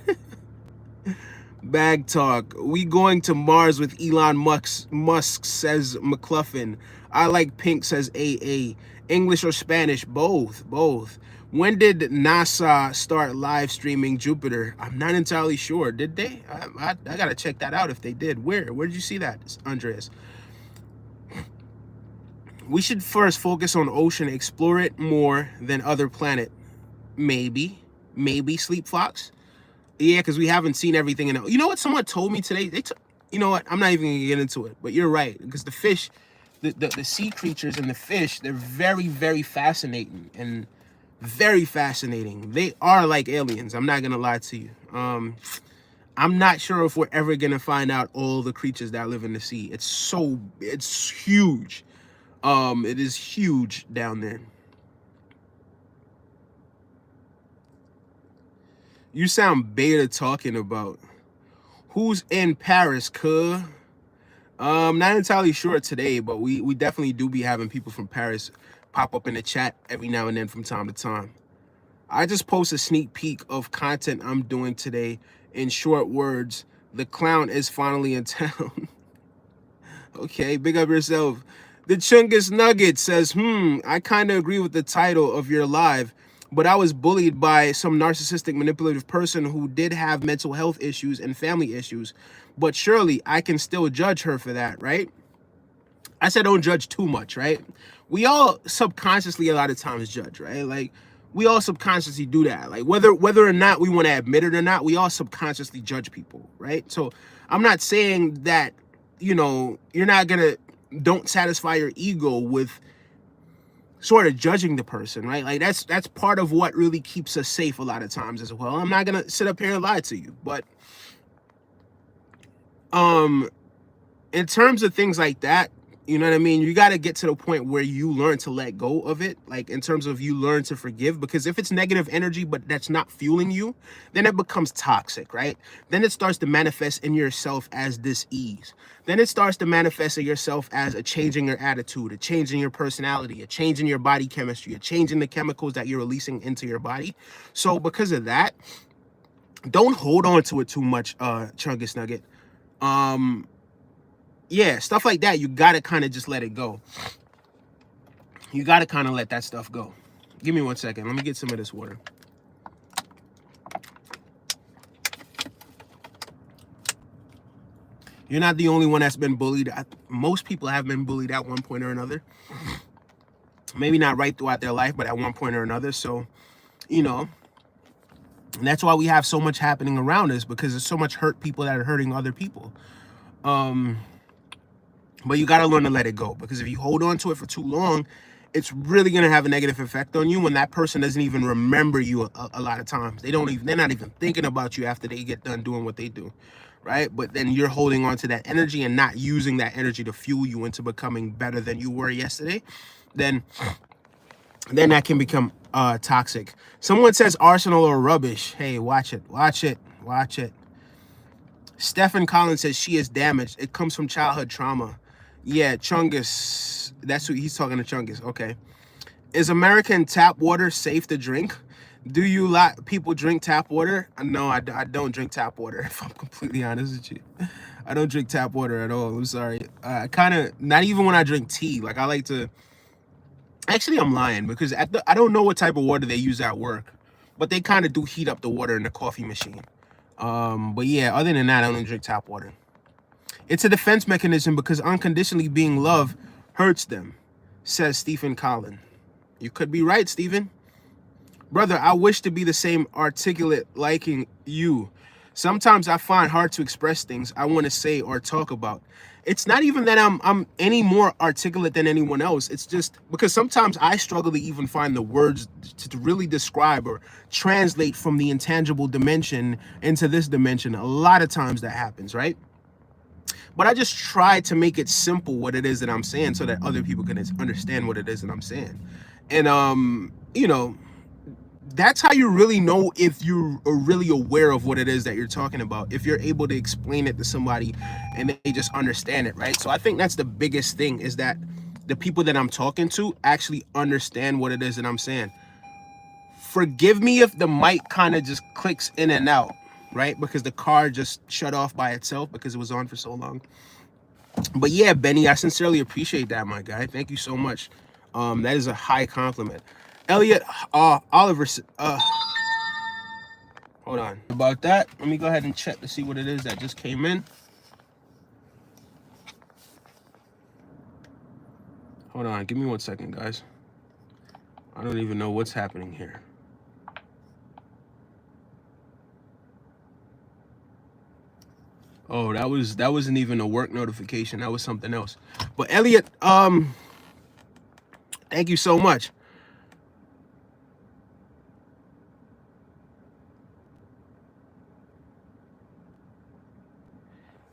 [SPEAKER 1] Bag talk. We going to Mars with Elon Musk, says McLuffin. I like pink, says AA. English or Spanish? Both. When did NASA start live streaming Jupiter? I'm not entirely sure. Did they? I gotta check that out if they did. Where did you see that, Andreas? We should first focus on ocean, explore it more than other planet. Maybe Sleep Fox. Yeah, because we haven't seen everything in it. You know what someone told me today? You know what? I'm not even gonna get into it, but you're right. Because the fish, the sea creatures and the fish, they're very, very fascinating and very fascinating. They are like aliens. I'm not gonna lie to you. I'm not sure if we're ever gonna find out all the creatures that live in the sea. It's huge. It is huge down there. You sound beta talking about. Who's in Paris, cuh? Not entirely sure today, but we definitely do be having people from Paris pop up in the chat every now and then from time to time. I just post a sneak peek of content I'm doing today. In short words, the clown is finally in town. Okay, big up yourself. The Chungus Nugget says, I kind of agree with the title of your live, but I was bullied by some narcissistic manipulative person who did have mental health issues and family issues, but surely I can still judge her for that, right? I said don't judge too much, right? We all subconsciously a lot of times judge, right? Like we all subconsciously do that. Like whether or not we want to admit it or not, we all subconsciously judge people, right? So I'm not saying that, you know, don't satisfy your ego with sort of judging the person, right? Like that's part of what really keeps us safe a lot of times as well. I'm not gonna sit up here and lie to you, but in terms of things like that, you know what I mean? You got to get to the point where you learn to let go of it. Like in terms of you learn to forgive, because if it's negative energy, but that's not fueling you, then it becomes toxic, right? Then it starts to manifest in yourself as dis-ease. Then it starts to manifest in yourself as a change in your attitude, a change in your personality, a change in your body chemistry, a change in the chemicals that you're releasing into your body. So because of that, don't hold on to it too much, Chungus Nugget. Yeah, stuff like that, you gotta kind of just let it go. You gotta kind of let that stuff go. Give me 1 second. Let me get some of this water. You're not the only one that's been bullied. Most people have been bullied at one point or another. Maybe not right throughout their life, but at one point or another. So, you know, and that's why we have so much happening around us, because there's so much hurt people that are hurting other people. But you got to learn to let it go, because if you hold on to it for too long, it's really going to have a negative effect on you when that person doesn't even remember you a lot of times. They're not even thinking about you after they get done doing what they do, right? But then you're holding on to that energy and not using that energy to fuel you into becoming better than you were yesterday. Then that can become toxic. Someone says Arsenal are rubbish. Hey, watch it. Stephen Collins says she is damaged. It comes from childhood trauma. Yeah, Chungus. That's who he's talking to. Chungus. Okay. Is American tap water safe to drink? Do you let people drink tap water? No, I don't drink tap water. If I'm completely honest with you, I don't drink tap water at all. I'm sorry. I kind of not even when I drink tea. Like I like to. Actually, I'm lying because I don't know what type of water they use at work, but they kind of do heat up the water in the coffee machine. But yeah, other than that, I don't drink tap water. It's a defense mechanism because unconditionally being loved hurts them, says Stephen Collin. You could be right, Stephen. Brother, I wish to be the same articulate liking you. Sometimes I find hard to express things I want to say or talk about. It's not even that I'm any more articulate than anyone else. It's just because sometimes I struggle to even find the words to really describe or translate from the intangible dimension into this dimension. A lot of times that happens, right? But I just try to make it simple what it is that I'm saying so that other people can understand what it is that I'm saying. And you know, that's how you really know if you are really aware of what it is that you're talking about, if you're able to explain it to somebody and they just understand it, right? So I think that's the biggest thing, is that the people that I'm talking to actually understand what it is that I'm saying. Forgive me if the mic kind of just clicks in and out, right? Because the car just shut off by itself because it was on for so long. But yeah, Benny, I sincerely appreciate that, my guy. Thank you so much. That is a high compliment. Elliot Oliver, hold on about that. Let me go ahead and check to see what it is that just came in. Hold on, give me 1 second, guys. I don't even know what's happening here. Oh, that wasn't even a work notification. That was something else. But Elliot, thank you so much.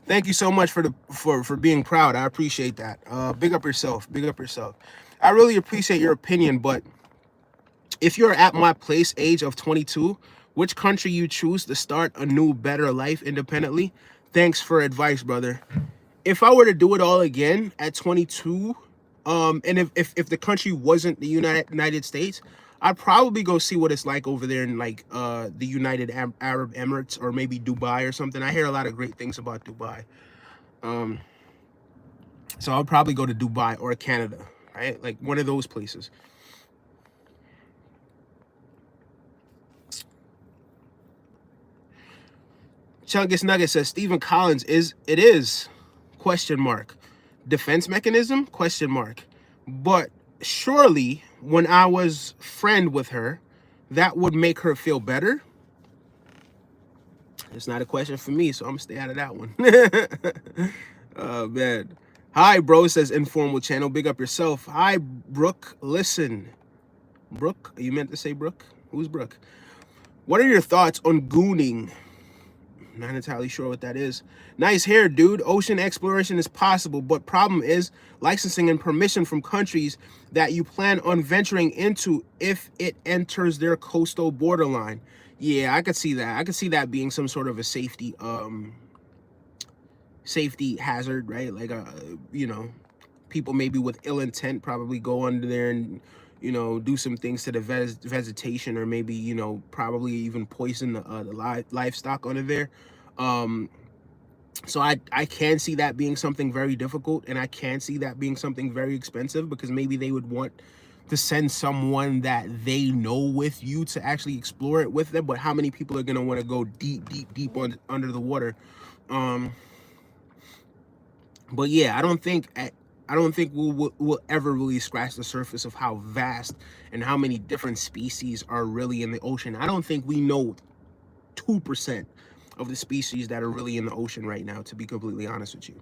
[SPEAKER 1] Thank you so much for being proud. I appreciate that. Big up yourself. Big up yourself. I really appreciate your opinion, but if you're at my place age of 22, which country you choose to start a new, better life independently? Thanks for advice, brother. If I were to do it all again at 22, and if the country wasn't the United States, I'd probably go see what it's like over there in like the United Arab Emirates or maybe Dubai or something. I hear a lot of great things about Dubai. So I'll probably go to Dubai or Canada, right? Like one of those places. Chungus Nugget says Stephen Collins is question mark. Defense mechanism question mark. But surely when I was friend with her, that would make her feel better. It's not a question for me, so I'm gonna stay out of that one. Oh man. Hi, bro, says informal channel. Big up yourself. Hi, Brooke. Listen. Brooke, you meant to say Brooke? Who's Brooke? What are your thoughts on gooning? Not entirely sure what that is. Nice hair, dude. Ocean exploration is possible, but problem is licensing and permission from countries that you plan on venturing into if it enters their coastal borderline. Yeah, I could see that. I could see that being some sort of a safety hazard, right? Like people maybe with ill intent probably go under there and do some things to the vegetation, or maybe probably even poison the livestock under there. So I can see that being something very difficult, and I can see that being something very expensive, because maybe they would want to send someone that they know with you to actually explore it with them. But how many people are going to want to go deep under the water? But yeah, I don't think we'll ever really scratch the surface of how vast and how many different species are really in the ocean. I don't think we know 2% of the species that are really in the ocean right now, to be completely honest with you.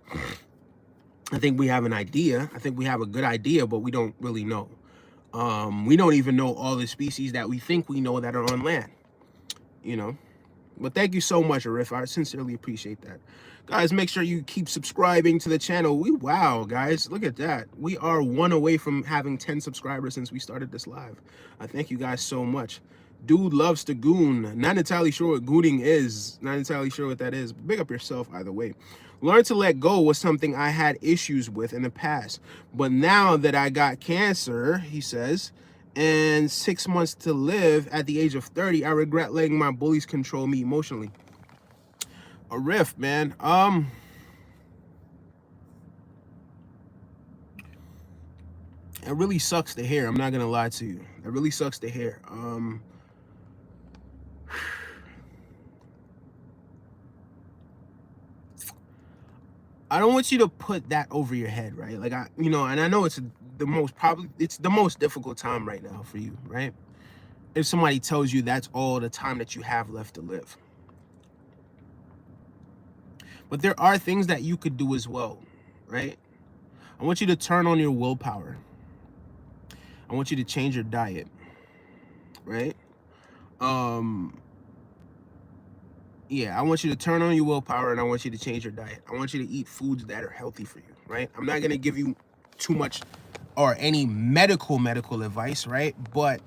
[SPEAKER 1] I think we have an idea. I think we have a good idea, but we don't really know. We don't even know all the species that we think we know that are on land, But thank you so much, Arif. I sincerely appreciate that. Guys, make sure you keep subscribing to the channel. Wow, guys, look at that. We are 1 away from having 10 subscribers since we started this live. I thank you guys so much. Dude loves to goon. Not entirely sure what gooning is. Not entirely sure what that is. Big up yourself either way. Learn to let go was something I had issues with in the past. But now that I got cancer, he says, and 6 months to live at the age of 30, I regret letting my bullies control me emotionally. A riff, man. It really sucks to hear. I'm not gonna lie to you. It really sucks to hear. I don't want you to put that over your head, right? Like and I know it's the most difficult time right now for you, right? If somebody tells you that's all the time that you have left to live. But there are things that you could do as well, right? I want you to turn on your willpower. I want you to change your diet, right? Yeah, I want you to turn on your willpower, and I want you to change your diet. I want you to eat foods that are healthy for you, right? I'm not going to give you too much or any medical advice, right? But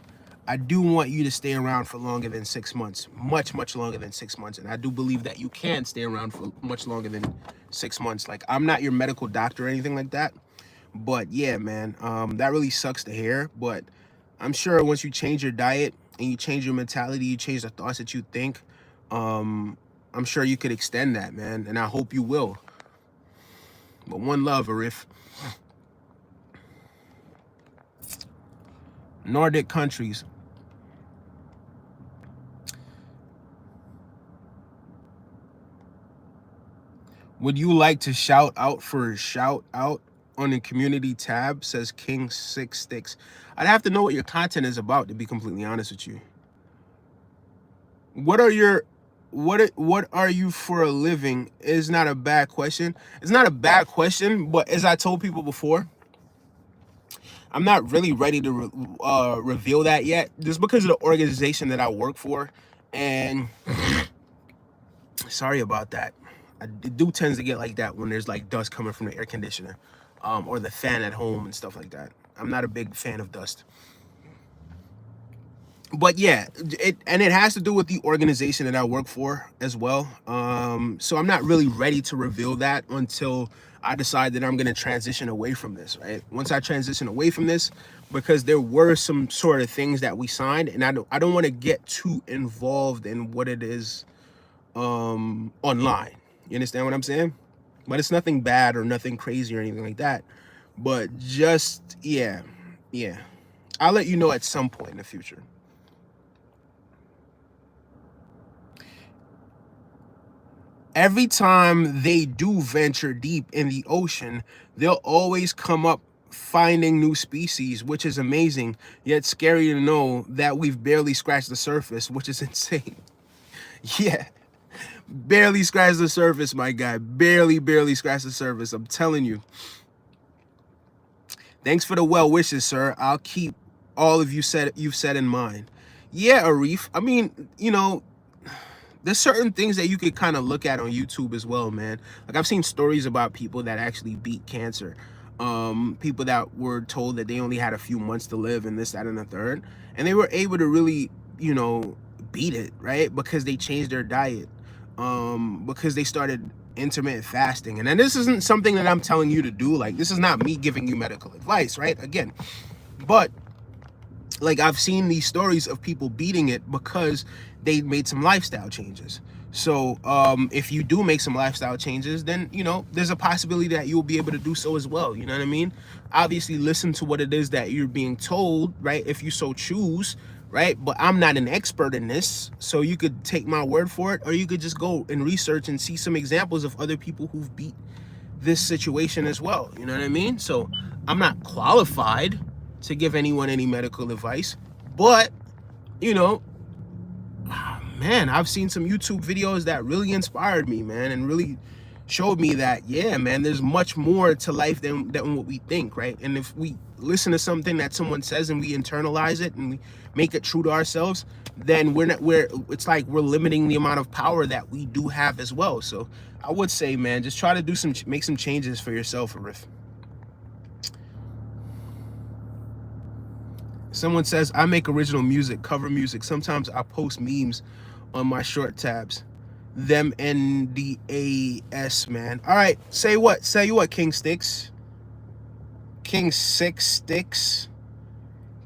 [SPEAKER 1] I do want you to stay around for longer than 6 months, much longer than 6 months. And I do believe that you can stay around for much longer than 6 months. Like, I'm not your medical doctor or anything like that. But yeah, man, that really sucks to hear. But I'm sure once you change your diet and you change your mentality, you change the thoughts that you think, I'm sure you could extend that, man. And I hope you will. But one love, Arif. Nordic countries. Would you like to shout out for a shout out on the community tab, says King 6 Sticks. I'd have to know what your content is about, to be completely honest with you. What are you for a living is not a bad question. It's not a bad question, but as I told people before, I'm not really ready to reveal that yet, just because of the organization that I work for. And sorry about that. It do tends to get like that when there's like dust coming from the air conditioner or the fan at home and stuff like that. I'm not a big fan of dust. But yeah, it has to do with the organization that I work for as well. So I'm not really ready to reveal that until I decide that I'm going to transition away from this, right? Once I transition away from this, because there were some sort of things that we signed, and I don't want to get too involved in what it is online. You understand what I'm saying? But it's nothing bad or nothing crazy or anything like that. But just, yeah. I'll let you know at some point in the future. Every time they do venture deep in the ocean, they'll always come up finding new species, which is amazing, yet scary to know that we've barely scratched the surface, which is insane. Yeah, barely scratched the surface, my guy. Barely scratched the surface. I'm telling you. Thanks for the well wishes, sir. I'll keep all of you've said in mind. Yeah, Arif. I mean, there's certain things that you could kind of look at on YouTube as well, man. Like, I've seen stories about people that actually beat cancer. People that were told that they only had a few months to live and this, that, and the third. And they were able to really, beat it, right? Because they changed their diet. Because they started intermittent fasting. And then this isn't something that I'm telling you to do. Like, this is not me giving you medical advice, right? Again, but like, I've seen these stories of people beating it because they made some lifestyle changes. So if you do make some lifestyle changes, then, there's a possibility that you'll be able to do so as well. You know what I mean? Obviously, listen to what it is that you're being told, right? If you so choose, right? But I'm not an expert in this, so you could take my word for it, or you could just go and research and see some examples of other people who've beat this situation as well. You know what I mean? So I'm not qualified to give anyone any medical advice, but man, I've seen some YouTube videos that really inspired me, man, and really showed me that, yeah, man, there's much more to life than what we think, right? And if we listen to something that someone says and we internalize it and we make it true to ourselves, then it's like we're limiting the amount of power that we do have as well. So I would say, man, just try to make some changes for yourself, Arif. Someone says, I make original music, cover music. Sometimes I post memes on my short tabs. Them NDAS, man. All right, say what? Say you what, King Sticks? King Six Sticks.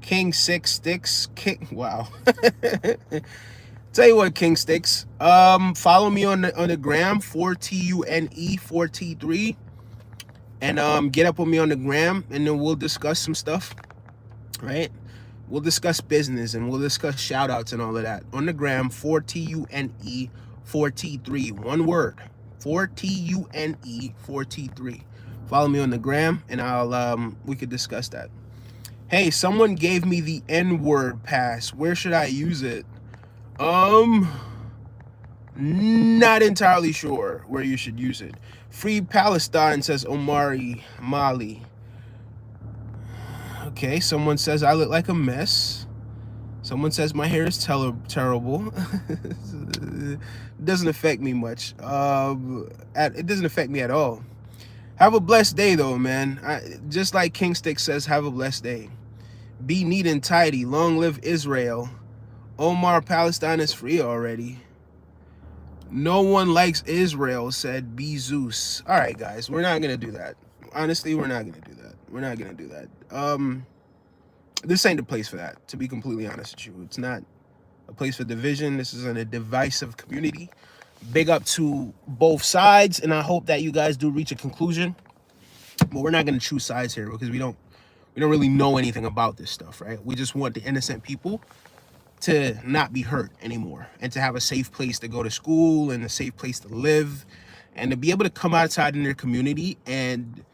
[SPEAKER 1] King Six Sticks. King. Wow. Tell you what, King Sticks. Follow me on the gram, 4TUNE 4T3, and get up with me on the gram, and then we'll discuss some stuff, right? We'll discuss business and we'll discuss shout outs and all of that on the gram, 4TUNE 4T3. One word, 4TUNE 4T3. Follow me on the gram and we could discuss that. Hey, someone gave me the N-word pass. Where should I use it? Not entirely sure where you should use it. Free Palestine, says Omari Mali. Okay, someone says I look like a mess. Someone says my hair is terrible. It doesn't affect me much. It doesn't affect me at all. Have a blessed day, though, man. Just like King Stick says, have a blessed day. Be neat and tidy. Long live Israel. Omar, Palestine is free already. No one likes Israel, said B. Zeus. All right, guys, we're not going to do that. Honestly, we're not going to do that. We're not going to do that. This ain't the place for that, to be completely honest with you. It's not a place for division. This is a divisive community. Big up to both sides, and I hope that you guys do reach a conclusion. But we're not going to choose sides here because we don't really know anything about this stuff, right? We just want the innocent people to not be hurt anymore and to have a safe place to go to school and a safe place to live and to be able to come outside in their community and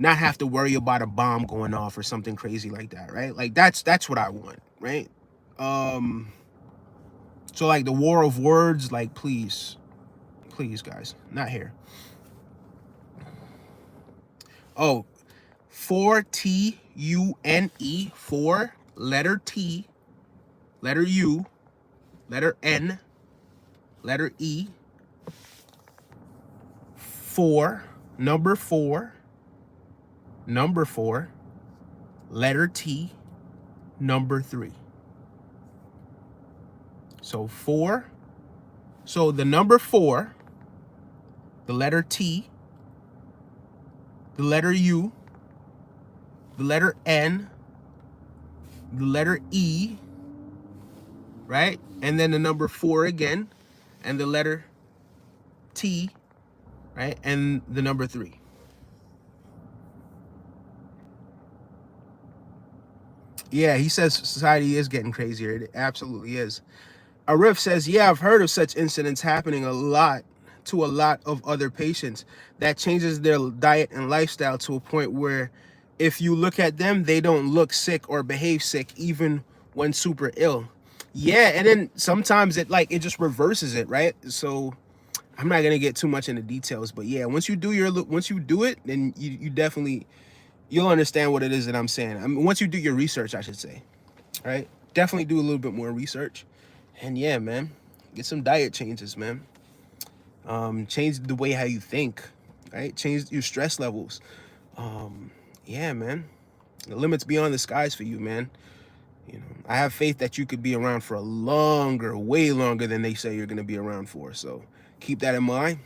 [SPEAKER 1] not have to worry about a bomb going off or something crazy like that, right? Like that's what I want, right? So like the war of words, like please guys, not here. Oh, 4TUNE, 4, letter T, letter U, letter N, letter E, 4, number 4, letter T, number 3. So 4, so the number 4, the letter T, the letter U, the letter N, the letter E, right? And then the number 4 again, and the letter T, right? And the number 3. Yeah, he says society is getting crazier. It absolutely is. Arif says, yeah, I've heard of such incidents happening to a lot of other patients. That changes their diet and lifestyle to a point where if you look at them, they don't look sick or behave sick even when super ill. Yeah, and then sometimes it just reverses it, right? So I'm not gonna get too much into details, but yeah, once you do it, then you definitely, you'll understand what it is that I'm saying. I mean, once you do your research, I should say, right? Definitely do a little bit more research. And yeah, man, get some diet changes, man. Change the way how you think, right? Change your stress levels. Yeah, man. The limit's beyond the skies for you, man. You know, I have faith that you could be around for way longer than they say you're going to be around for. So keep that in mind.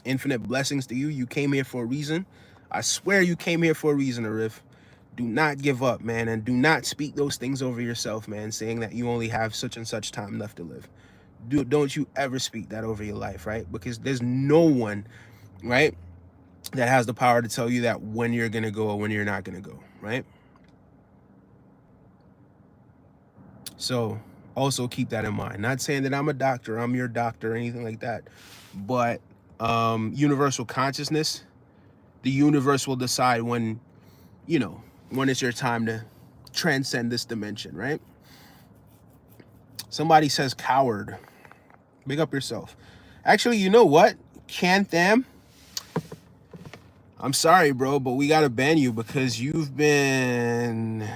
[SPEAKER 1] Infinite blessings to you. You came here for a reason. I swear you came here for a reason, Arif. Do not give up, man, and do not speak those things over yourself, man, saying that you only have such and such time left to live. Don't you ever speak that over your life, right? Because there's no one, right, that has the power to tell you that when you're going to go or when you're not going to go, right? So also keep that in mind. Not saying that I'm a doctor, I'm your doctor, or anything like that, but universal consciousness, the universe will decide when it's your time to transcend this dimension, right? Somebody says coward. Big up yourself. Actually, you know what? Cantham, I'm sorry, bro, but we gotta ban you because you've been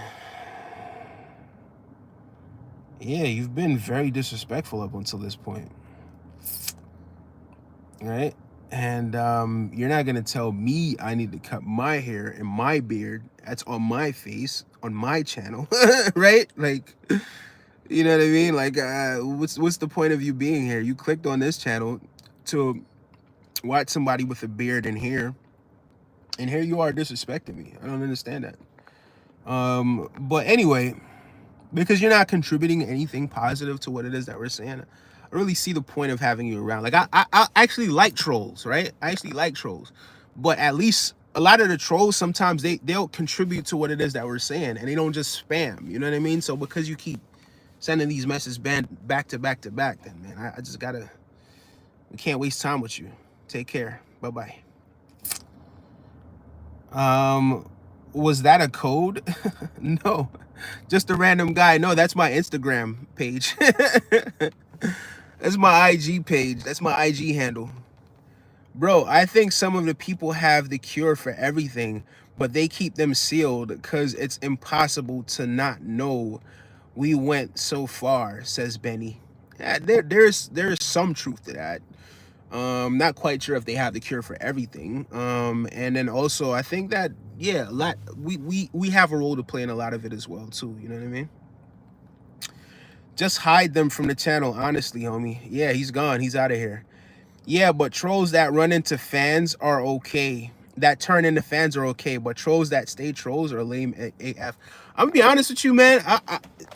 [SPEAKER 1] very disrespectful up until this point. Right? And you're not gonna tell me I need to cut my hair and my beard. That's on my face, on my channel, right? Like, you know what I mean? Like, what's the point of you being here? You clicked on this channel to watch somebody with a beard and hair, and here you are disrespecting me. I don't understand that. But anyway, because you're not contributing anything positive to what it is that we're saying, I really see the point of having you around. Like, I actually like trolls, right? I actually like trolls, but at least a lot of the trolls, sometimes they'll contribute to what it is that we're saying, and they don't just spam. You know what I mean? So because you keep sending these messages back to back to back, then man, I just gotta. We can't waste time with you. Take care. Bye bye. Was that a code? No, just a random guy. No, that's my Instagram page. That's my IG page. That's my IG handle. Bro, I think some of the people have the cure for everything, but they keep them sealed because it's impossible to not know we went so far, says Benny. Yeah, there's some truth to that. Not quite sure if they have the cure for everything. And then also I think that, yeah, a lot we have a role to play in a lot of it as well too. You know what I mean? Just hide them from the channel, honestly, homie. Yeah, he's gone. He's out of here. Yeah, but trolls that run into fans are okay. That turn into fans are okay, but trolls that stay trolls are lame AF. I'm gonna be honest with you, man.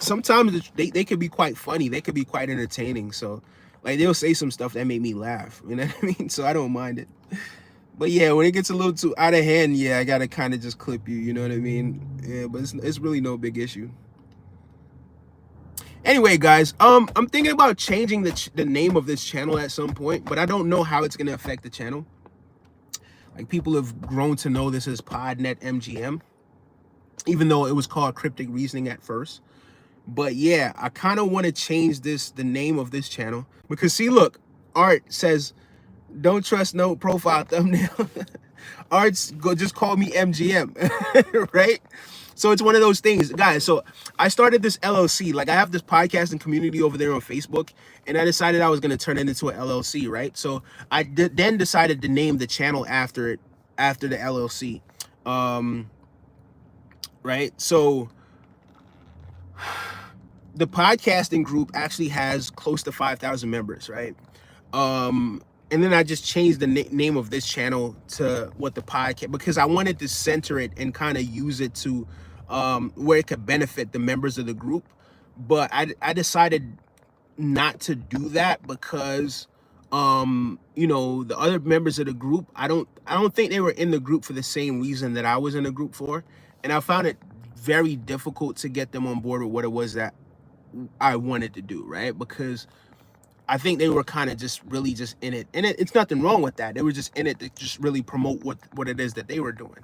[SPEAKER 1] Sometimes they can be quite funny. They can be quite entertaining. So, like, they'll say some stuff that made me laugh. You know what I mean? So I don't mind it. But yeah, when it gets a little too out of hand, yeah, I gotta kind of just clip you. You know what I mean? Yeah, but it's really no big issue. Anyway, guys, I'm thinking about changing the name of this channel at some point, but I don't know how it's gonna affect the channel. Like, people have grown to know this as Podnet MGM, even though it was called Cryptic Reasoning at first. But yeah, I kind of want to change the name of this channel because, see, look, Art says, don't trust no profile thumbnail. Just call me MGM, right? So it's one of those things, guys. So I started this LLC. Like, I have this podcasting community over there on Facebook, and I decided I was going to turn it into an LLC, right? So I then decided to name the channel after it, after the LLC, right? So the podcasting group actually has close to 5,000 members, right? And then I just changed the name of this channel to what the podcast, because I wanted to center it and kind of use it to where it could benefit the members of the group. But I decided not to do that because you know, the other members of the group, I don't think they were in the group for the same reason that I was in the group for, and I found it very difficult to get them on board with what it was that I wanted to do, right? Because I think they were kind of just really just in it, and it's nothing wrong with that. They were just in it to just really promote what it is that they were doing.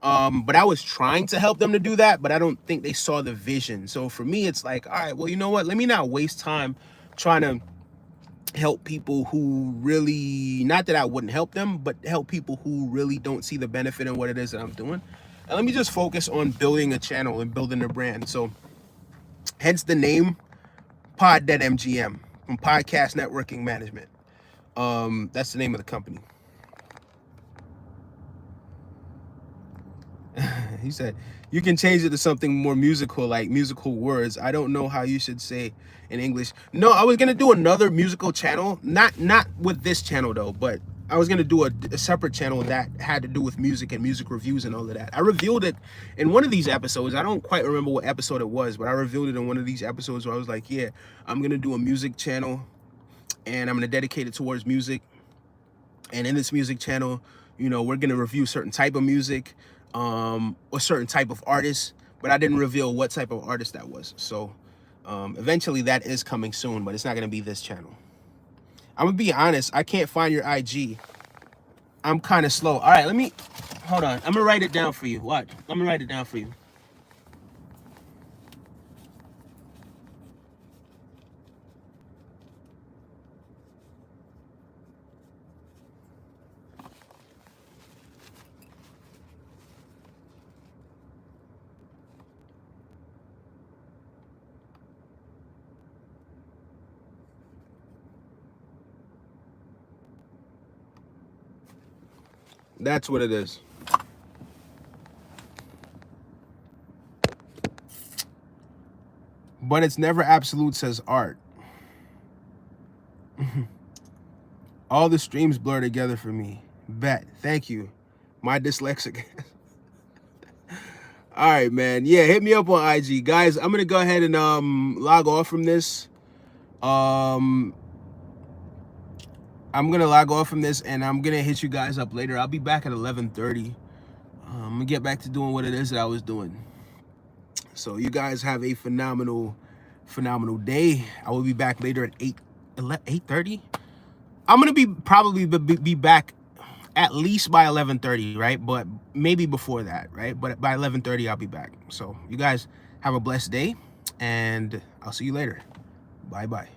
[SPEAKER 1] But I was trying to help them to do that, but I don't think they saw the vision. So for me, it's like, all right, well, you know what? Let me not waste time trying to help people who really, not that I wouldn't help them, but help people who really don't see the benefit in what it is that I'm doing. And let me just focus on building a channel and building a brand. So hence the name Pod.MGM, from Podcast Networking Management. That's the name of the company. He said, you can change it to something more musical, like musical words. I don't know how you should say in English. No, I was gonna do another musical channel, not with this channel though, but I was gonna do a separate channel that had to do with music and music reviews and all of that. I revealed it in one of these episodes. I don't quite remember what episode it was, but I revealed it in one of these episodes where I was like, yeah, I'm gonna do a music channel and I'm gonna dedicate it towards music. And in this music channel, you know, we're gonna review certain type of music, or certain type of artist, but I didn't reveal what type of artist that was. So eventually that is coming soon, but it's not gonna be this channel. I'm gonna be honest, I can't find your IG. I'm kind of slow. All right, hold on. I'm gonna write it down for you. What? I'm gonna write it down for you. That's what it is. But it's never absolute, says Art. All the streams blur together for me. Bet. Thank you. My dyslexic. All right, man. Yeah, hit me up on IG. Guys, I'm going to go ahead and log off from this. I'm going to log off from this, and I'm going to hit you guys up later. I'll be back at 11:30. I'm going to get back to doing what it is that I was doing. So you guys have a phenomenal day. I will be back later at 8:30. I'm going to be probably be back at least by 11:30, right? But maybe before that, right? But by 11:30, I'll be back. So you guys have a blessed day, and I'll see you later. Bye-bye.